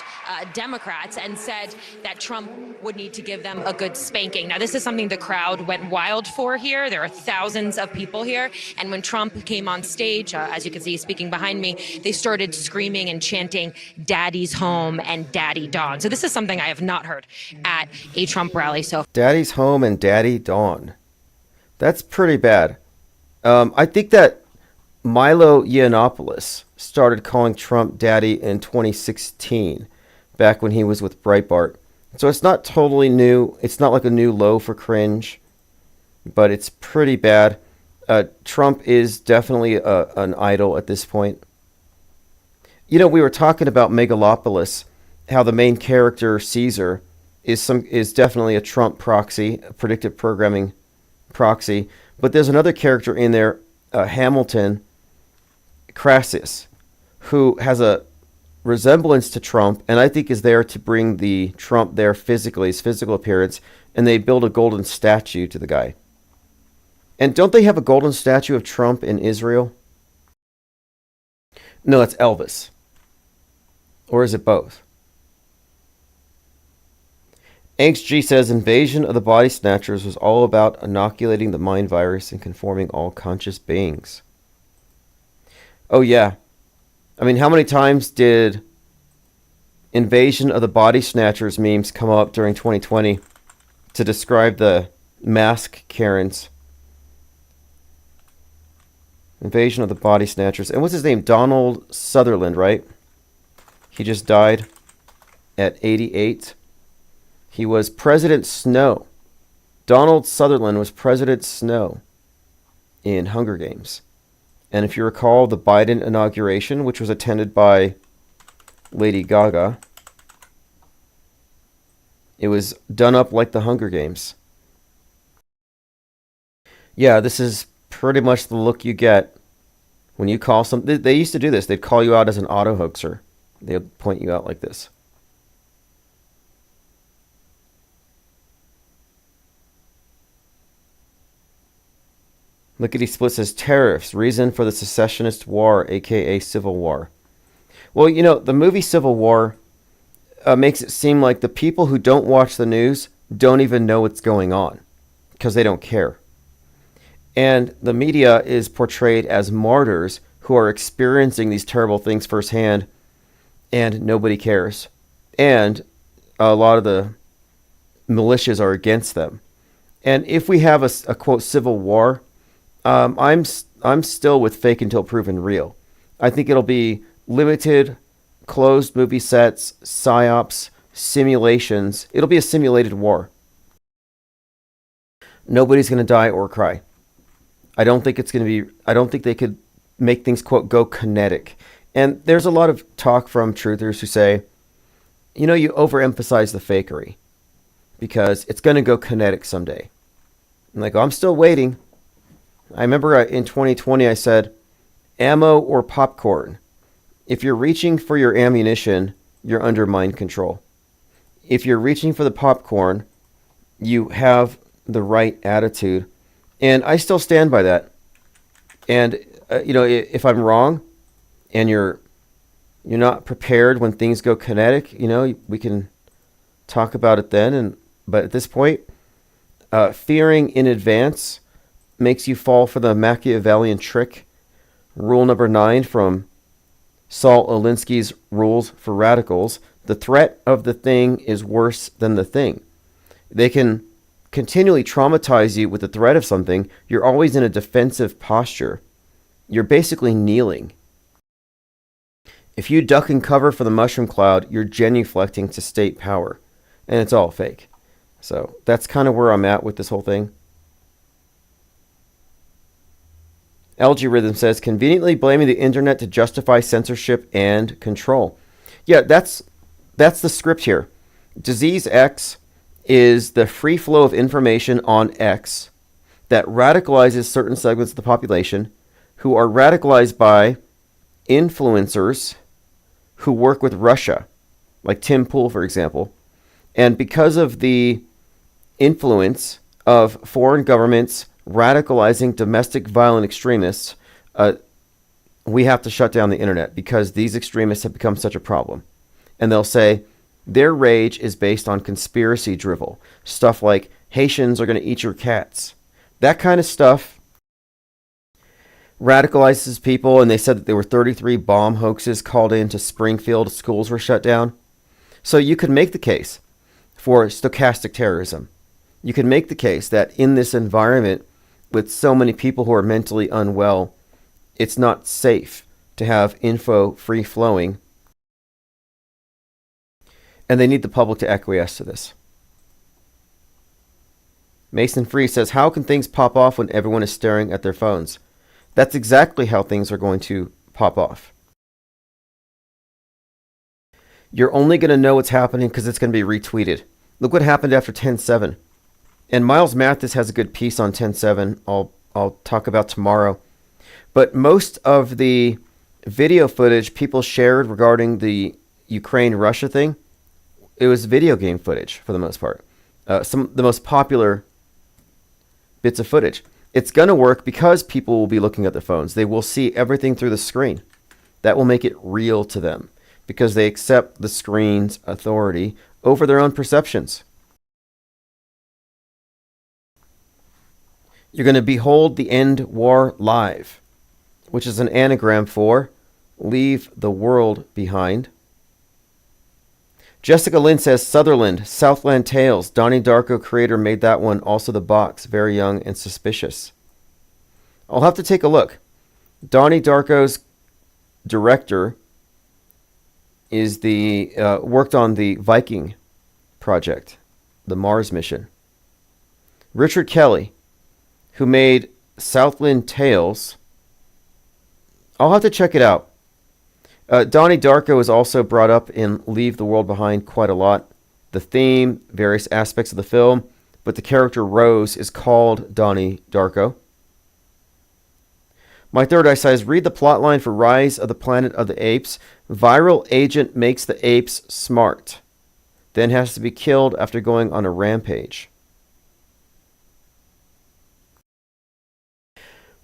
Democrats, and said that Trump would need to give them a good spanking. Now, this is something the crowd went wild for here. There are thousands of people here, and when Trump came on stage, as you can see speaking behind me, they started screaming and chanting "Daddy's home" and "Daddy Dawn." So this is something I have not heard at a Trump rally. So Daddy's home and Daddy Dawn. That's pretty bad. I think that Milo Yiannopoulos started calling Trump daddy in 2016, back when he was with Breitbart. So it's not totally new. It's not like a new low for cringe, but it's pretty bad. Trump is definitely an idol at this point. You know, we were talking about Megalopolis, how the main character, Caesar, is definitely a Trump proxy, a predictive programming proxy. But there's another character in there, Hamilton Crassus, who has a resemblance to Trump, and I think is there to bring the Trump there physically, his physical appearance, and they build a golden statue to the guy. And don't they have a golden statue of Trump in Israel? No, it's Elvis. Or is it both? Angst G says, Invasion of the Body Snatchers was all about inoculating the mind virus and conforming all conscious beings. Oh, yeah. I mean, how many times did Invasion of the Body Snatchers memes come up during 2020 to describe the mask Karens? Invasion of the Body Snatchers. And what's his name? Donald Sutherland, right? He just died at 88. He was President Snow. Donald Sutherland was President Snow in Hunger Games. And if you recall the Biden inauguration, which was attended by Lady Gaga, it was done up like the Hunger Games. Yeah, this is pretty much the look you get when you call some... They used to do this. They'd call you out as an auto-hoaxer. They'd point you out like this. Lickety Split says, tariffs, reason for the secessionist war, a.k.a. Civil War. Well, you know, the movie Civil War, makes it seem like the people who don't watch the news don't even know what's going on because they don't care. And the media is portrayed as martyrs who are experiencing these terrible things firsthand, and nobody cares. And a lot of the militias are against them. And if we have a quote civil war, I'm still with fake until proven real. I think it'll be limited, closed movie sets, psyops, simulations. It'll be a simulated war. Nobody's going to die or cry. I don't think they could make things, quote, go kinetic. And there's a lot of talk from truthers who say, you overemphasize the fakery because it's going to go kinetic someday. I'm like, I'm still waiting. I remember in 2020, I said, ammo or popcorn. If you're reaching for your ammunition, you're under mind control. If you're reaching for the popcorn, you have the right attitude. And I still stand by that. And, if I'm wrong and you're not prepared when things go kinetic, we can talk about it then. But at this point, fearing in advance makes you fall for the Machiavellian trick. Rule number 9 from Saul Alinsky's Rules for Radicals. The threat of the thing is worse than the thing. They can continually traumatize you with the threat of something. You're always in a defensive posture. You're basically kneeling. If you duck and cover for the mushroom cloud, you're genuflecting to state power. And it's all fake. So that's kind of where I'm at with this whole thing. LG Rhythm says, conveniently blaming the internet to justify censorship and control. Yeah, that's the script here. Disease X is the free flow of information on X that radicalizes certain segments of the population who are radicalized by influencers who work with Russia, like Tim Pool, for example. And because of the influence of foreign governments radicalizing domestic violent extremists, we have to shut down the internet because these extremists have become such a problem. And they'll say their rage is based on conspiracy drivel. Stuff like Haitians are going to eat your cats. That kind of stuff radicalizes people. And they said that there were 33 bomb hoaxes called into Springfield. Schools were shut down. So you could make the case for stochastic terrorism. You can make the case that in this environment with so many people who are mentally unwell, it's not safe to have info free flowing. And they need the public to acquiesce to this. Mason Free says, how can things pop off when everyone is staring at their phones? That's exactly how things are going to pop off. You're only going to know what's happening because it's going to be retweeted. Look what happened after 10/7. And Miles Mathis has a good piece on 10/7 I'll talk about tomorrow. But most of the video footage people shared regarding the Ukraine-Russia thing, it was video game footage for the most part. Some of the most popular bits of footage. It's going to work because people will be looking at their phones. They will see everything through the screen. That will make it real to them because they accept the screen's authority over their own perceptions. You're going to behold the end war live, which is an anagram for leave the world behind. Jessica Lynn says, Sutherland, Southland Tales, Donnie Darko creator made that one, also the box, very young and suspicious. I'll have to take a look. Donnie Darko's director is worked on the Viking project, the Mars mission. Richard Kelly, who made Southland Tales, I'll have to check it out. Donnie Darko is also brought up in Leave the World Behind quite a lot. The theme, various aspects of the film, but the character Rose is called Donnie Darko. My third eye says, read the plotline for Rise of the Planet of the Apes. Viral agent makes the apes smart, then has to be killed after going on a rampage.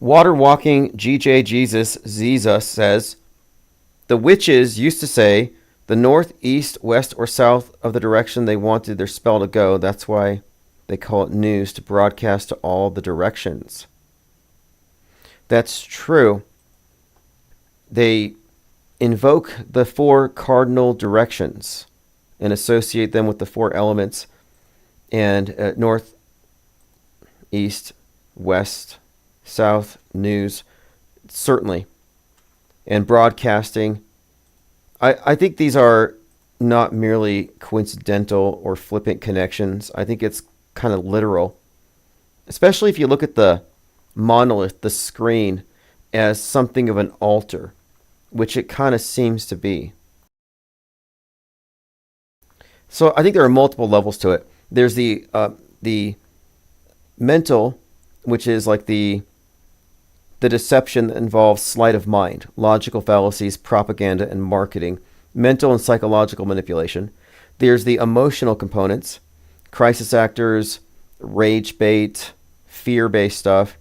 Water Walking GJ Jesus Ziza says, the witches used to say the north, east, west, or south of the direction they wanted their spell to go. That's why they call it news, to broadcast to all the directions. That's true. They invoke the 4 cardinal directions and associate them with the 4 elements, and north, east, west, south, news, certainly, and broadcasting. I think these are not merely coincidental or flippant connections. I think it's kind of literal, especially if you look at the monolith, the screen, as something of an altar, which it kind of seems to be. So I think there are multiple levels to it. There's the mental, which is like the deception that involves sleight of mind, logical fallacies, propaganda, and marketing, mental and psychological manipulation. There's the emotional components, crisis actors, rage bait, fear-based stuff.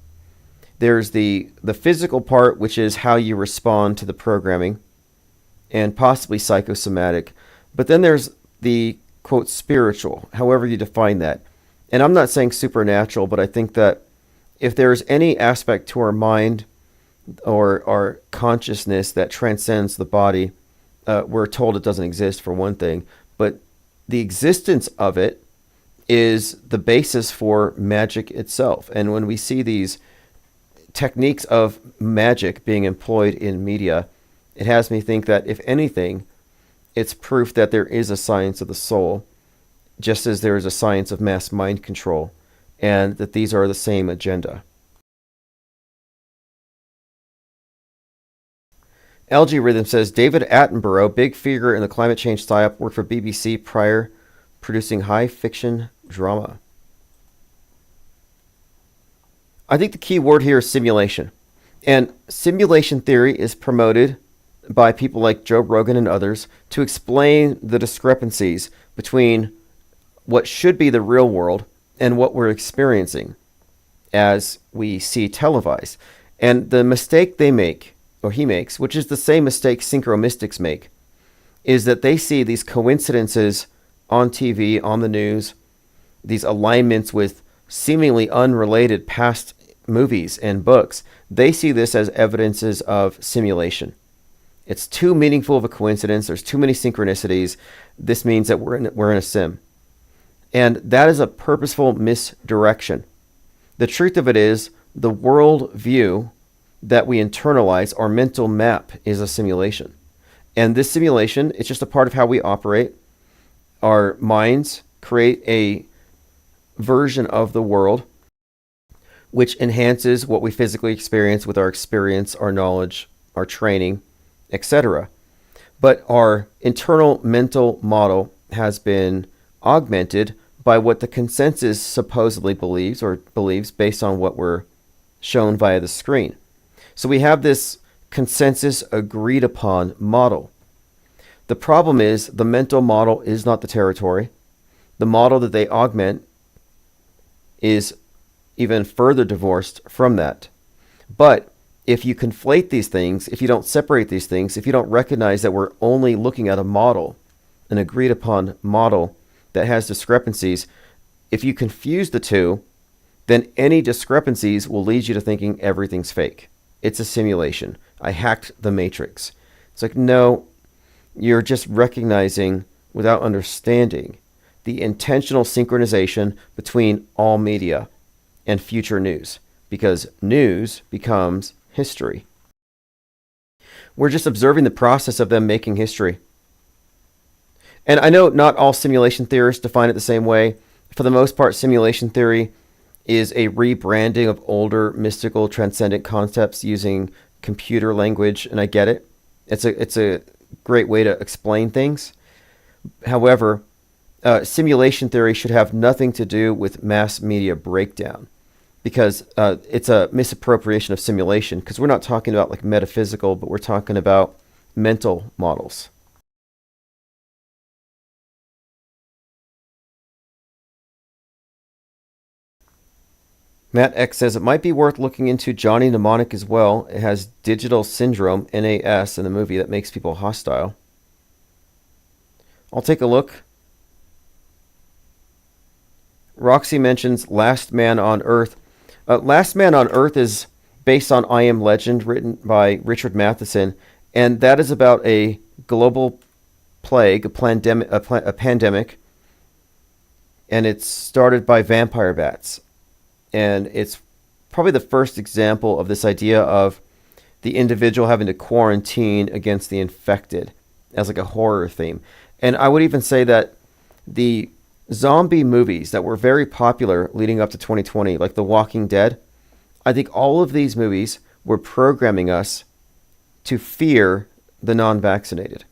There's the physical part, which is how you respond to the programming, and possibly psychosomatic. But then there's the, quote, spiritual, however you define that. And I'm not saying supernatural, but I think that if there's any aspect to our mind or our consciousness that transcends the body, we're told it doesn't exist, for one thing, but the existence of it is the basis for magic itself. And when we see these techniques of magic being employed in media, it has me think that, if anything, it's proof that there is a science of the soul, just as there is a science of mass mind control, and that these are the same agenda. LG Rhythm says, David Attenborough, big figure in the climate change psyop, worked for BBC prior, producing high fiction drama. I think the key word here is simulation. And simulation theory is promoted by people like Joe Rogan and others to explain the discrepancies between what should be the real world and what we're experiencing as we see televised. And the mistake they make, or he makes, which is the same mistake synchromystics make, is that they see these coincidences on TV, on the news, these alignments with seemingly unrelated past movies and books. They see this as evidences of simulation. It's too meaningful of a coincidence. There's too many synchronicities. This means that we're in a sim. And that is a purposeful misdirection. The truth of it is, the world view that we internalize, our mental map, is a simulation. And this simulation, it's just a part of how we operate. Our minds create a version of the world which enhances what we physically experience with our experience, our knowledge, our training, etc. But our internal mental model has been augmented by what the consensus supposedly believes based on what we're shown via the screen. So we have this consensus agreed upon model. The problem is, the mental model is not the territory. The model that they augment is even further divorced from that. But if you conflate these things, if you don't separate these things, if you don't recognize that we're only looking at a model, an agreed upon model that has discrepancies, if you confuse the two, then any discrepancies will lead you to thinking everything's fake. It's a simulation. I hacked the matrix. It's like, no, you're just recognizing without understanding the intentional synchronization between all media and future news, because news becomes history. We're just observing the process of them making history. And I know not all simulation theorists define it the same way. For the most part, simulation theory is a rebranding of older mystical transcendent concepts using computer language, and I get it. It's a great way to explain things. However, simulation theory should have nothing to do with mass media breakdown, because it's a misappropriation of simulation, because we're not talking about like metaphysical, but we're talking about mental models. Matt X says, it might be worth looking into Johnny Mnemonic as well. It has digital syndrome, NAS, in the movie that makes people hostile. I'll take a look. Roxy mentions Last Man on Earth. Last Man on Earth is based on I Am Legend, written by Richard Matheson, and that is about a global plague, a pandemic, and it's started by vampire bats. And it's probably the first example of this idea of the individual having to quarantine against the infected as like a horror theme. And I would even say that the zombie movies that were very popular leading up to 2020, like The Walking Dead, I think all of these movies were programming us to fear the non-vaccinated.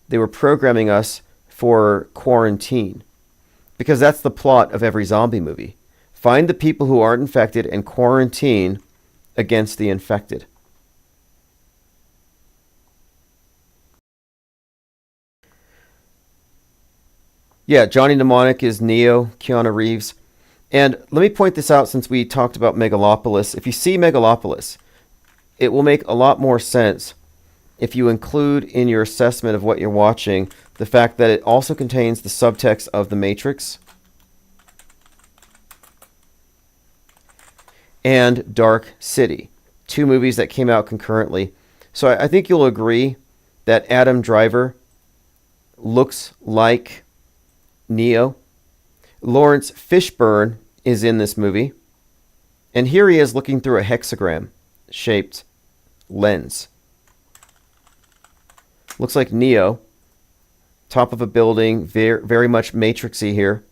They were programming us for quarantine, because that's the plot of every zombie movie. Find the people who aren't infected and quarantine against the infected. Yeah, Johnny Mnemonic is Neo, Keanu Reeves. And let me point this out since we talked about Megalopolis. If you see Megalopolis, it will make a lot more sense if you include in your assessment of what you're watching the fact that it also contains the subtext of The Matrix and Dark City, two movies that came out concurrently. So I think you'll agree that Adam Driver looks like Neo. Lawrence Fishburne is in this movie, and here he is looking through a hexagram-shaped lens. Looks like Neo. Top of a building, very much Matrixy here.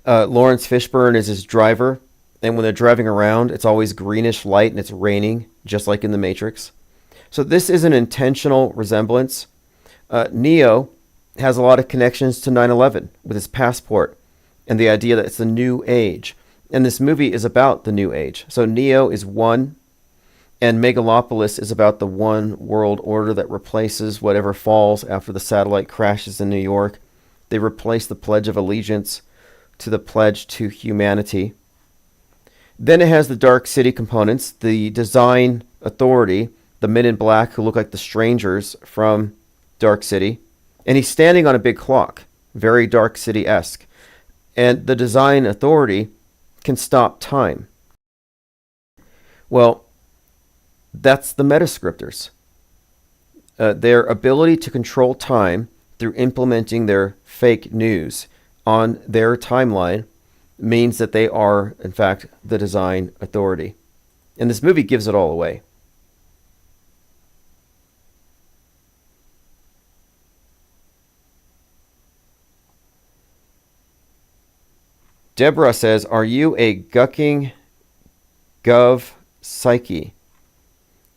Lawrence Fishburne is his driver, and when they're driving around, it's always greenish light and it's raining, just like in The Matrix. So this is an intentional resemblance. Neo has a lot of connections to 9/11 with his passport and the idea that it's the new age. And this movie is about the new age. So Neo is one, and Megalopolis is about the one world order that replaces whatever falls after the satellite crashes in New York. They replace the Pledge of Allegiance to the pledge to humanity. Then it has the Dark City components, the design authority, the men in black who look like the strangers from Dark City. And he's standing on a big clock, very Dark City-esque. And the design authority can stop time. Well, that's the metascriptors. Their ability to control time through implementing their fake news on their timeline means that they are, in fact, the design authority. And this movie gives it all away. Deborah says, are you a gucking gov psyche?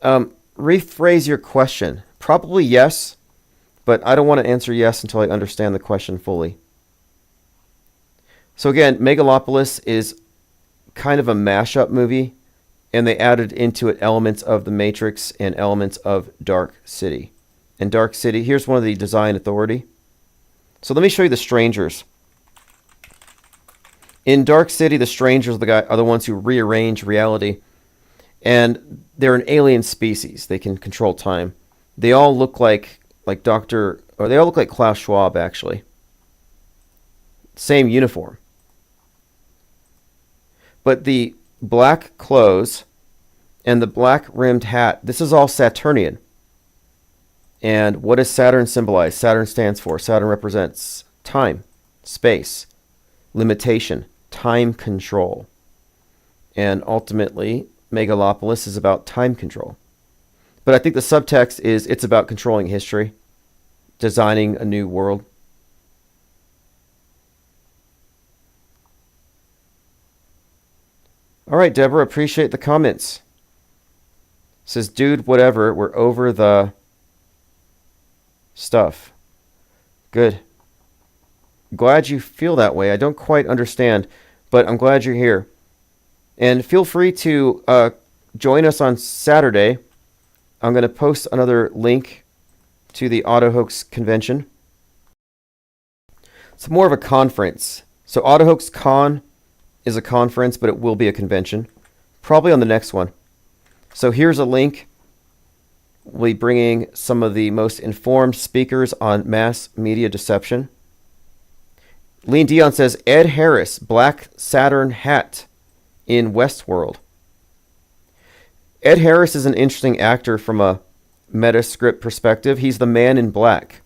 Rephrase your question. Probably yes, but I don't want to answer yes until I understand the question fully. So again, Megalopolis is kind of a mashup movie, and they added into it elements of The Matrix and elements of Dark City. And Dark City, here's one of the design authority. So let me show you the strangers. In Dark City, the strangers are the ones who rearrange reality. And they're an alien species. They can control time. They all look like they all look like Klaus Schwab, actually. Same uniform. But the black clothes and the black rimmed hat, this is all Saturnian. And what does Saturn symbolize? Saturn stands for, Saturn represents time, space, limitation, time control. And ultimately, Megalopolis is about time control. But I think the subtext is it's about controlling history, designing a new world. All right, Deborah, appreciate the comments. Says, dude, whatever, we're over the stuff. Good. Glad you feel that way. I don't quite understand, but I'm glad you're here. And feel free to join us on Saturday. I'm going to post another link to the Autohoax convention. It's more of a conference. So Autohoax Con is a conference, but it will be a convention. Probably on the next one. So here's a link We'll be bringing some of the most informed speakers on mass media deception. Lean Dion says, Ed Harris, Black Saturn hat in Westworld. Ed Harris is an interesting actor from a Metascript perspective. He's the man in black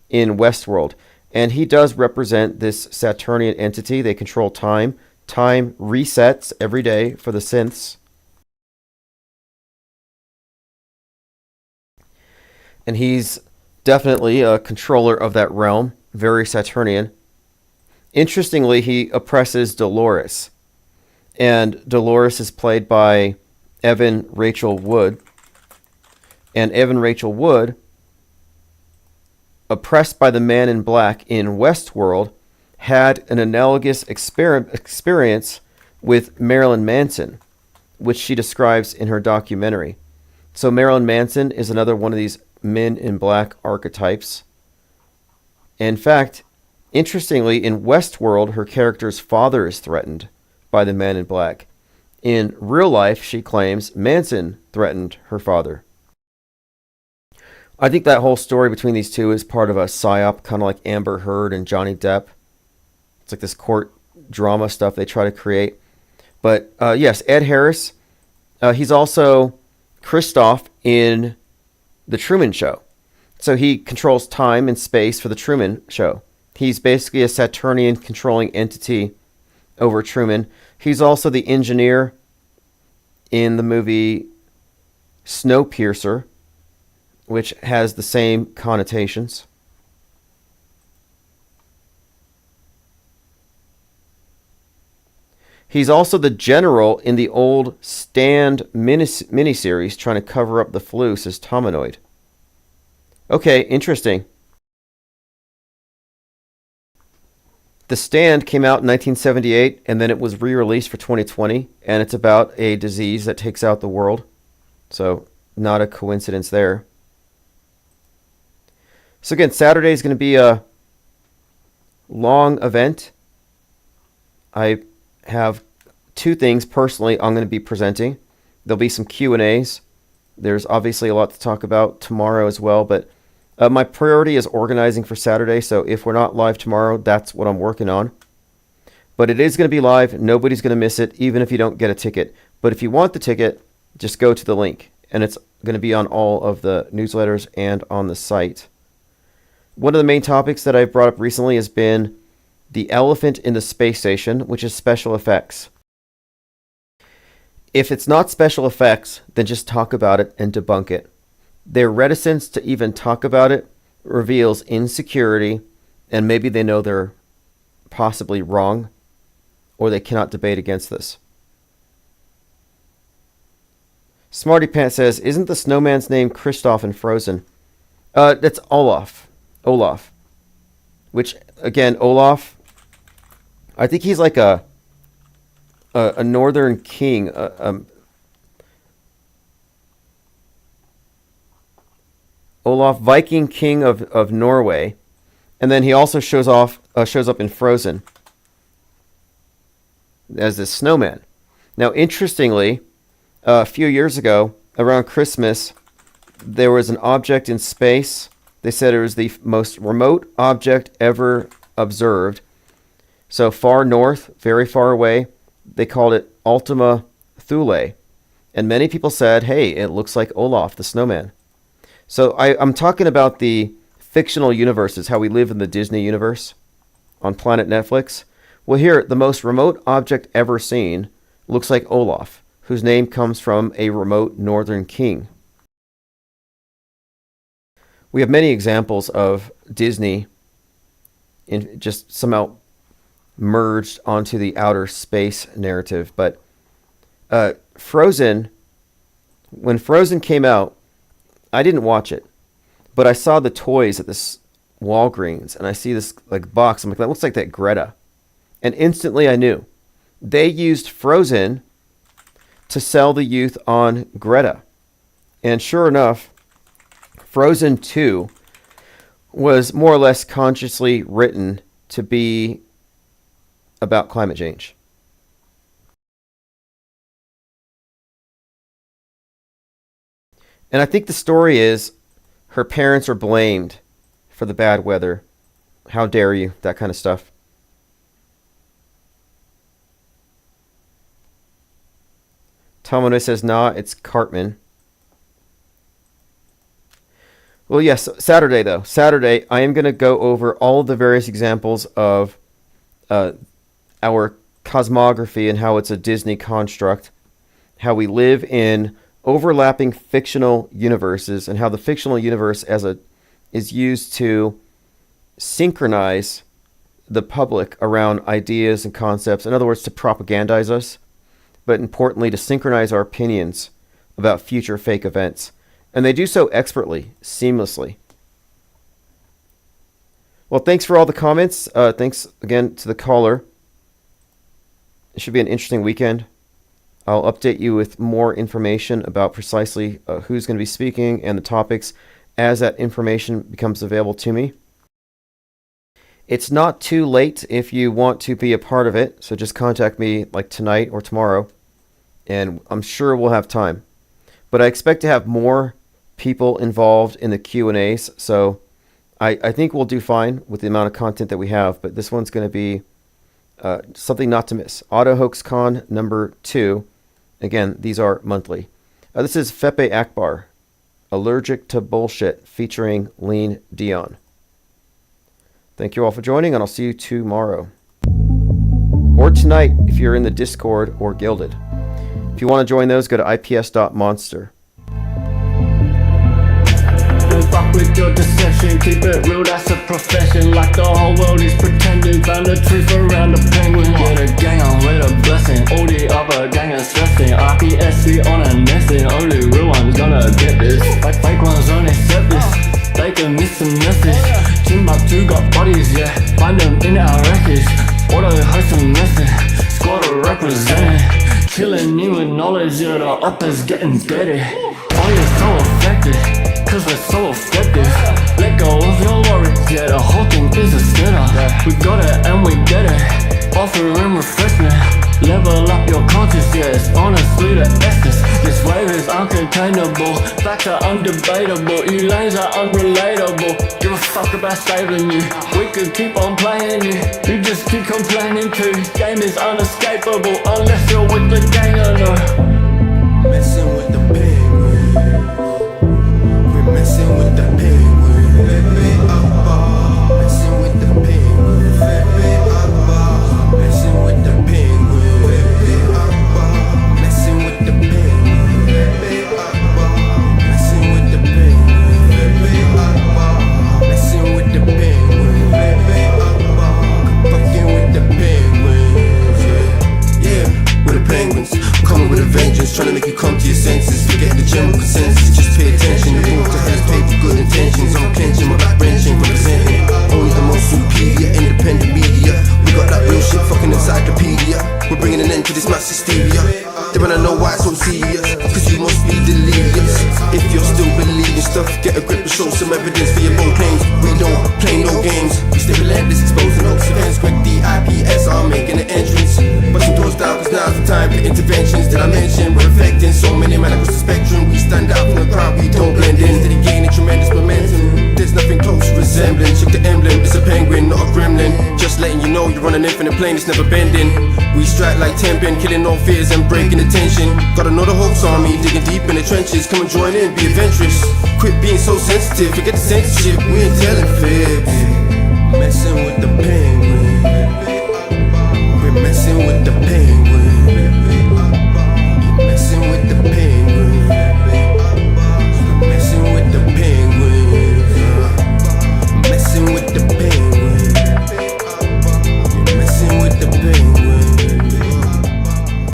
in Westworld. And he does represent this Saturnian entity. They control time. Time resets every day for the synths. And he's definitely a controller of that realm. Very Saturnian. Interestingly, he oppresses Dolores. And Dolores is played by Evan Rachel Wood. And Evan Rachel Wood, oppressed by the man in black in Westworld, had an analogous experience with Marilyn Manson, which she describes in her documentary. So Marilyn Manson is another one of these men in black archetypes. In fact, interestingly, in Westworld, her character's father is threatened by the man in black. In real life, she claims Manson threatened her father. I think that whole story between these two is part of a psyop, kind of like Amber Heard and Johnny Depp. It's like this court drama stuff they try to create. But yes, Ed Harris, he's also Christoph in The Truman Show. So he controls time and space for The Truman Show. He's basically a Saturnian controlling entity over Truman. He's also the engineer in the movie Snowpiercer, which has the same connotations. He's also the general in the old Stand miniseries trying to cover up the flu, says Tominoid. Okay, interesting. The Stand came out in 1978, and then it was re-released for 2020, and it's about a disease that takes out the world. So, not a coincidence there. So again, Saturday is going to be a long event. I have two things personally I'm going to be presenting. There'll be some Q&As. There's obviously a lot to talk about tomorrow as well, but my priority is organizing for Saturday, so if we're not live tomorrow, that's what I'm working on. But it is going to be live. Nobody's going to miss it, even if you don't get a ticket. But if you want the ticket, just go to the link, and it's going to be on all of the newsletters and on the site. One of the main topics that I've brought up recently has been the elephant in the space station, which is special effects. If it's not special effects, then just talk about it and debunk it. Their reticence to even talk about it reveals insecurity, and maybe they know they're possibly wrong, or they cannot debate against this. Smarty Pants says, isn't the snowman's name Kristoff in Frozen? That's Olaf. Olaf. Which, again, Olaf, I think he's like a northern king. Olaf, Viking king of Norway. And then he also shows up in Frozen as this snowman. Now, interestingly, a few years ago, around Christmas, there was an object in space. They said it was the most remote object ever observed. So far north, very far away, they called it Ultima Thule. And many people said, hey, it looks like Olaf, the snowman. So I'm talking about the fictional universes, how we live in the Disney universe on Planet Netflix. Well, here, the most remote object ever seen looks like Olaf, whose name comes from a remote northern king. We have many examples of Disney in just somehow merged onto the outer space narrative. But Frozen, when Frozen came out, I didn't watch it, but I saw the toys at this Walgreens, and I see this like box. I'm like, that looks like that Greta. And instantly I knew. They used Frozen to sell the youth on Greta. And sure enough, Frozen 2 was more or less consciously written to be about climate change. And I think the story is her parents are blamed for the bad weather. How dare you? That kind of stuff. Tomino says, nah, it's Cartman. Well, yes, Saturday, though. Saturday, I am going to go over all of the various examples of our cosmography and how it's a Disney construct, how we live in overlapping fictional universes, and how the fictional universe is used to synchronize the public around ideas and concepts. In other words, to propagandize us, but importantly, to synchronize our opinions about future fake events. And they do so expertly, seamlessly. Well, thanks for all the comments. Thanks again to the caller. It should be an interesting weekend. I'll update you with more information about precisely who's going to be speaking and the topics as that information becomes available to me. It's not too late if you want to be a part of it, so just contact me like tonight or tomorrow, and I'm sure we'll have time. But I expect to have more people involved in the Q&As, so I think we'll do fine with the amount of content that we have, but this one's going to be something not to miss. Autohoax Con number 2. Again, these are monthly. This is Fepe Akbar, Allergic to Bullshit, featuring Lean Dion. Thank you all for joining, and I'll see you tomorrow. Or tonight, if you're in the Discord or Gilded. If you want to join those, go to ips.monster. Fuck with your deception, keep it real, that's a profession. Like the whole world is pretending, found the truth around the penguin. Get a gang on with a blessing, all the other gang are stressing. RPSC on a nesting, only real one's gonna get this. Fake ones don't accept this, they can miss the message. Timbuktu got bodies, yeah, find them in our records. Autohoax and messing, squad are representing. Killing you with knowledge, yeah, the uppers getting dirty. Oh, you're so affected, cause we're so effective. Let go of your worries, yeah, the whole thing is a sinner. We got it and we get it, offering refreshment. Level up your conscience, yeah, it's honestly the essence. This wave is uncontainable, facts are undebatable. You lanes are unrelatable, give a fuck about saving you. We could keep on playing you, you just keep complaining too. Game is unescapable, unless you're with the gang or no. Messing with the penguin, we're messing with the penguin. Messing with the penguin, messing with the penguin, messing with the penguin, messing with the penguin, messing with the penguin, fucking with the penguins, yeah, with the penguins. I'm coming with a vengeance, trying to make you come to your senses. Forget the general consensus, just pay attention. The rules to hell's paid with good intentions. I'm clenching, my back wrenching, representing only the most superior, independent media. We got that real shit fucking encyclopedia. We're bringing an end to this mass hysteria. They wanna know why it's so serious, cause you must be delirious. If you're still believing stuff, get a grip and show some evidence for your bold claims. We don't play no games, we stay relentless, exposing hoax events. Quick, the IPS are making an entrance. Busting doors down, cause now's the time for interventions that I mentioned. We're affecting so many men across the spectrum. We stand out from the crowd, we don't blend in. Steady gaining tremendous momentum, there's nothing close to resembling. Check the emblem, it's a penguin, not a gremlin. Just letting you know you're on an infinite plane, it's never bending. We strike like temping, killing all fears and breaking the tension. Gotta know the hoax army, digging deep in the trenches. Come and join in, be adventurous. Quit being so sensitive, forget the censorship. We ain't telling fibs. Messing with the penguin.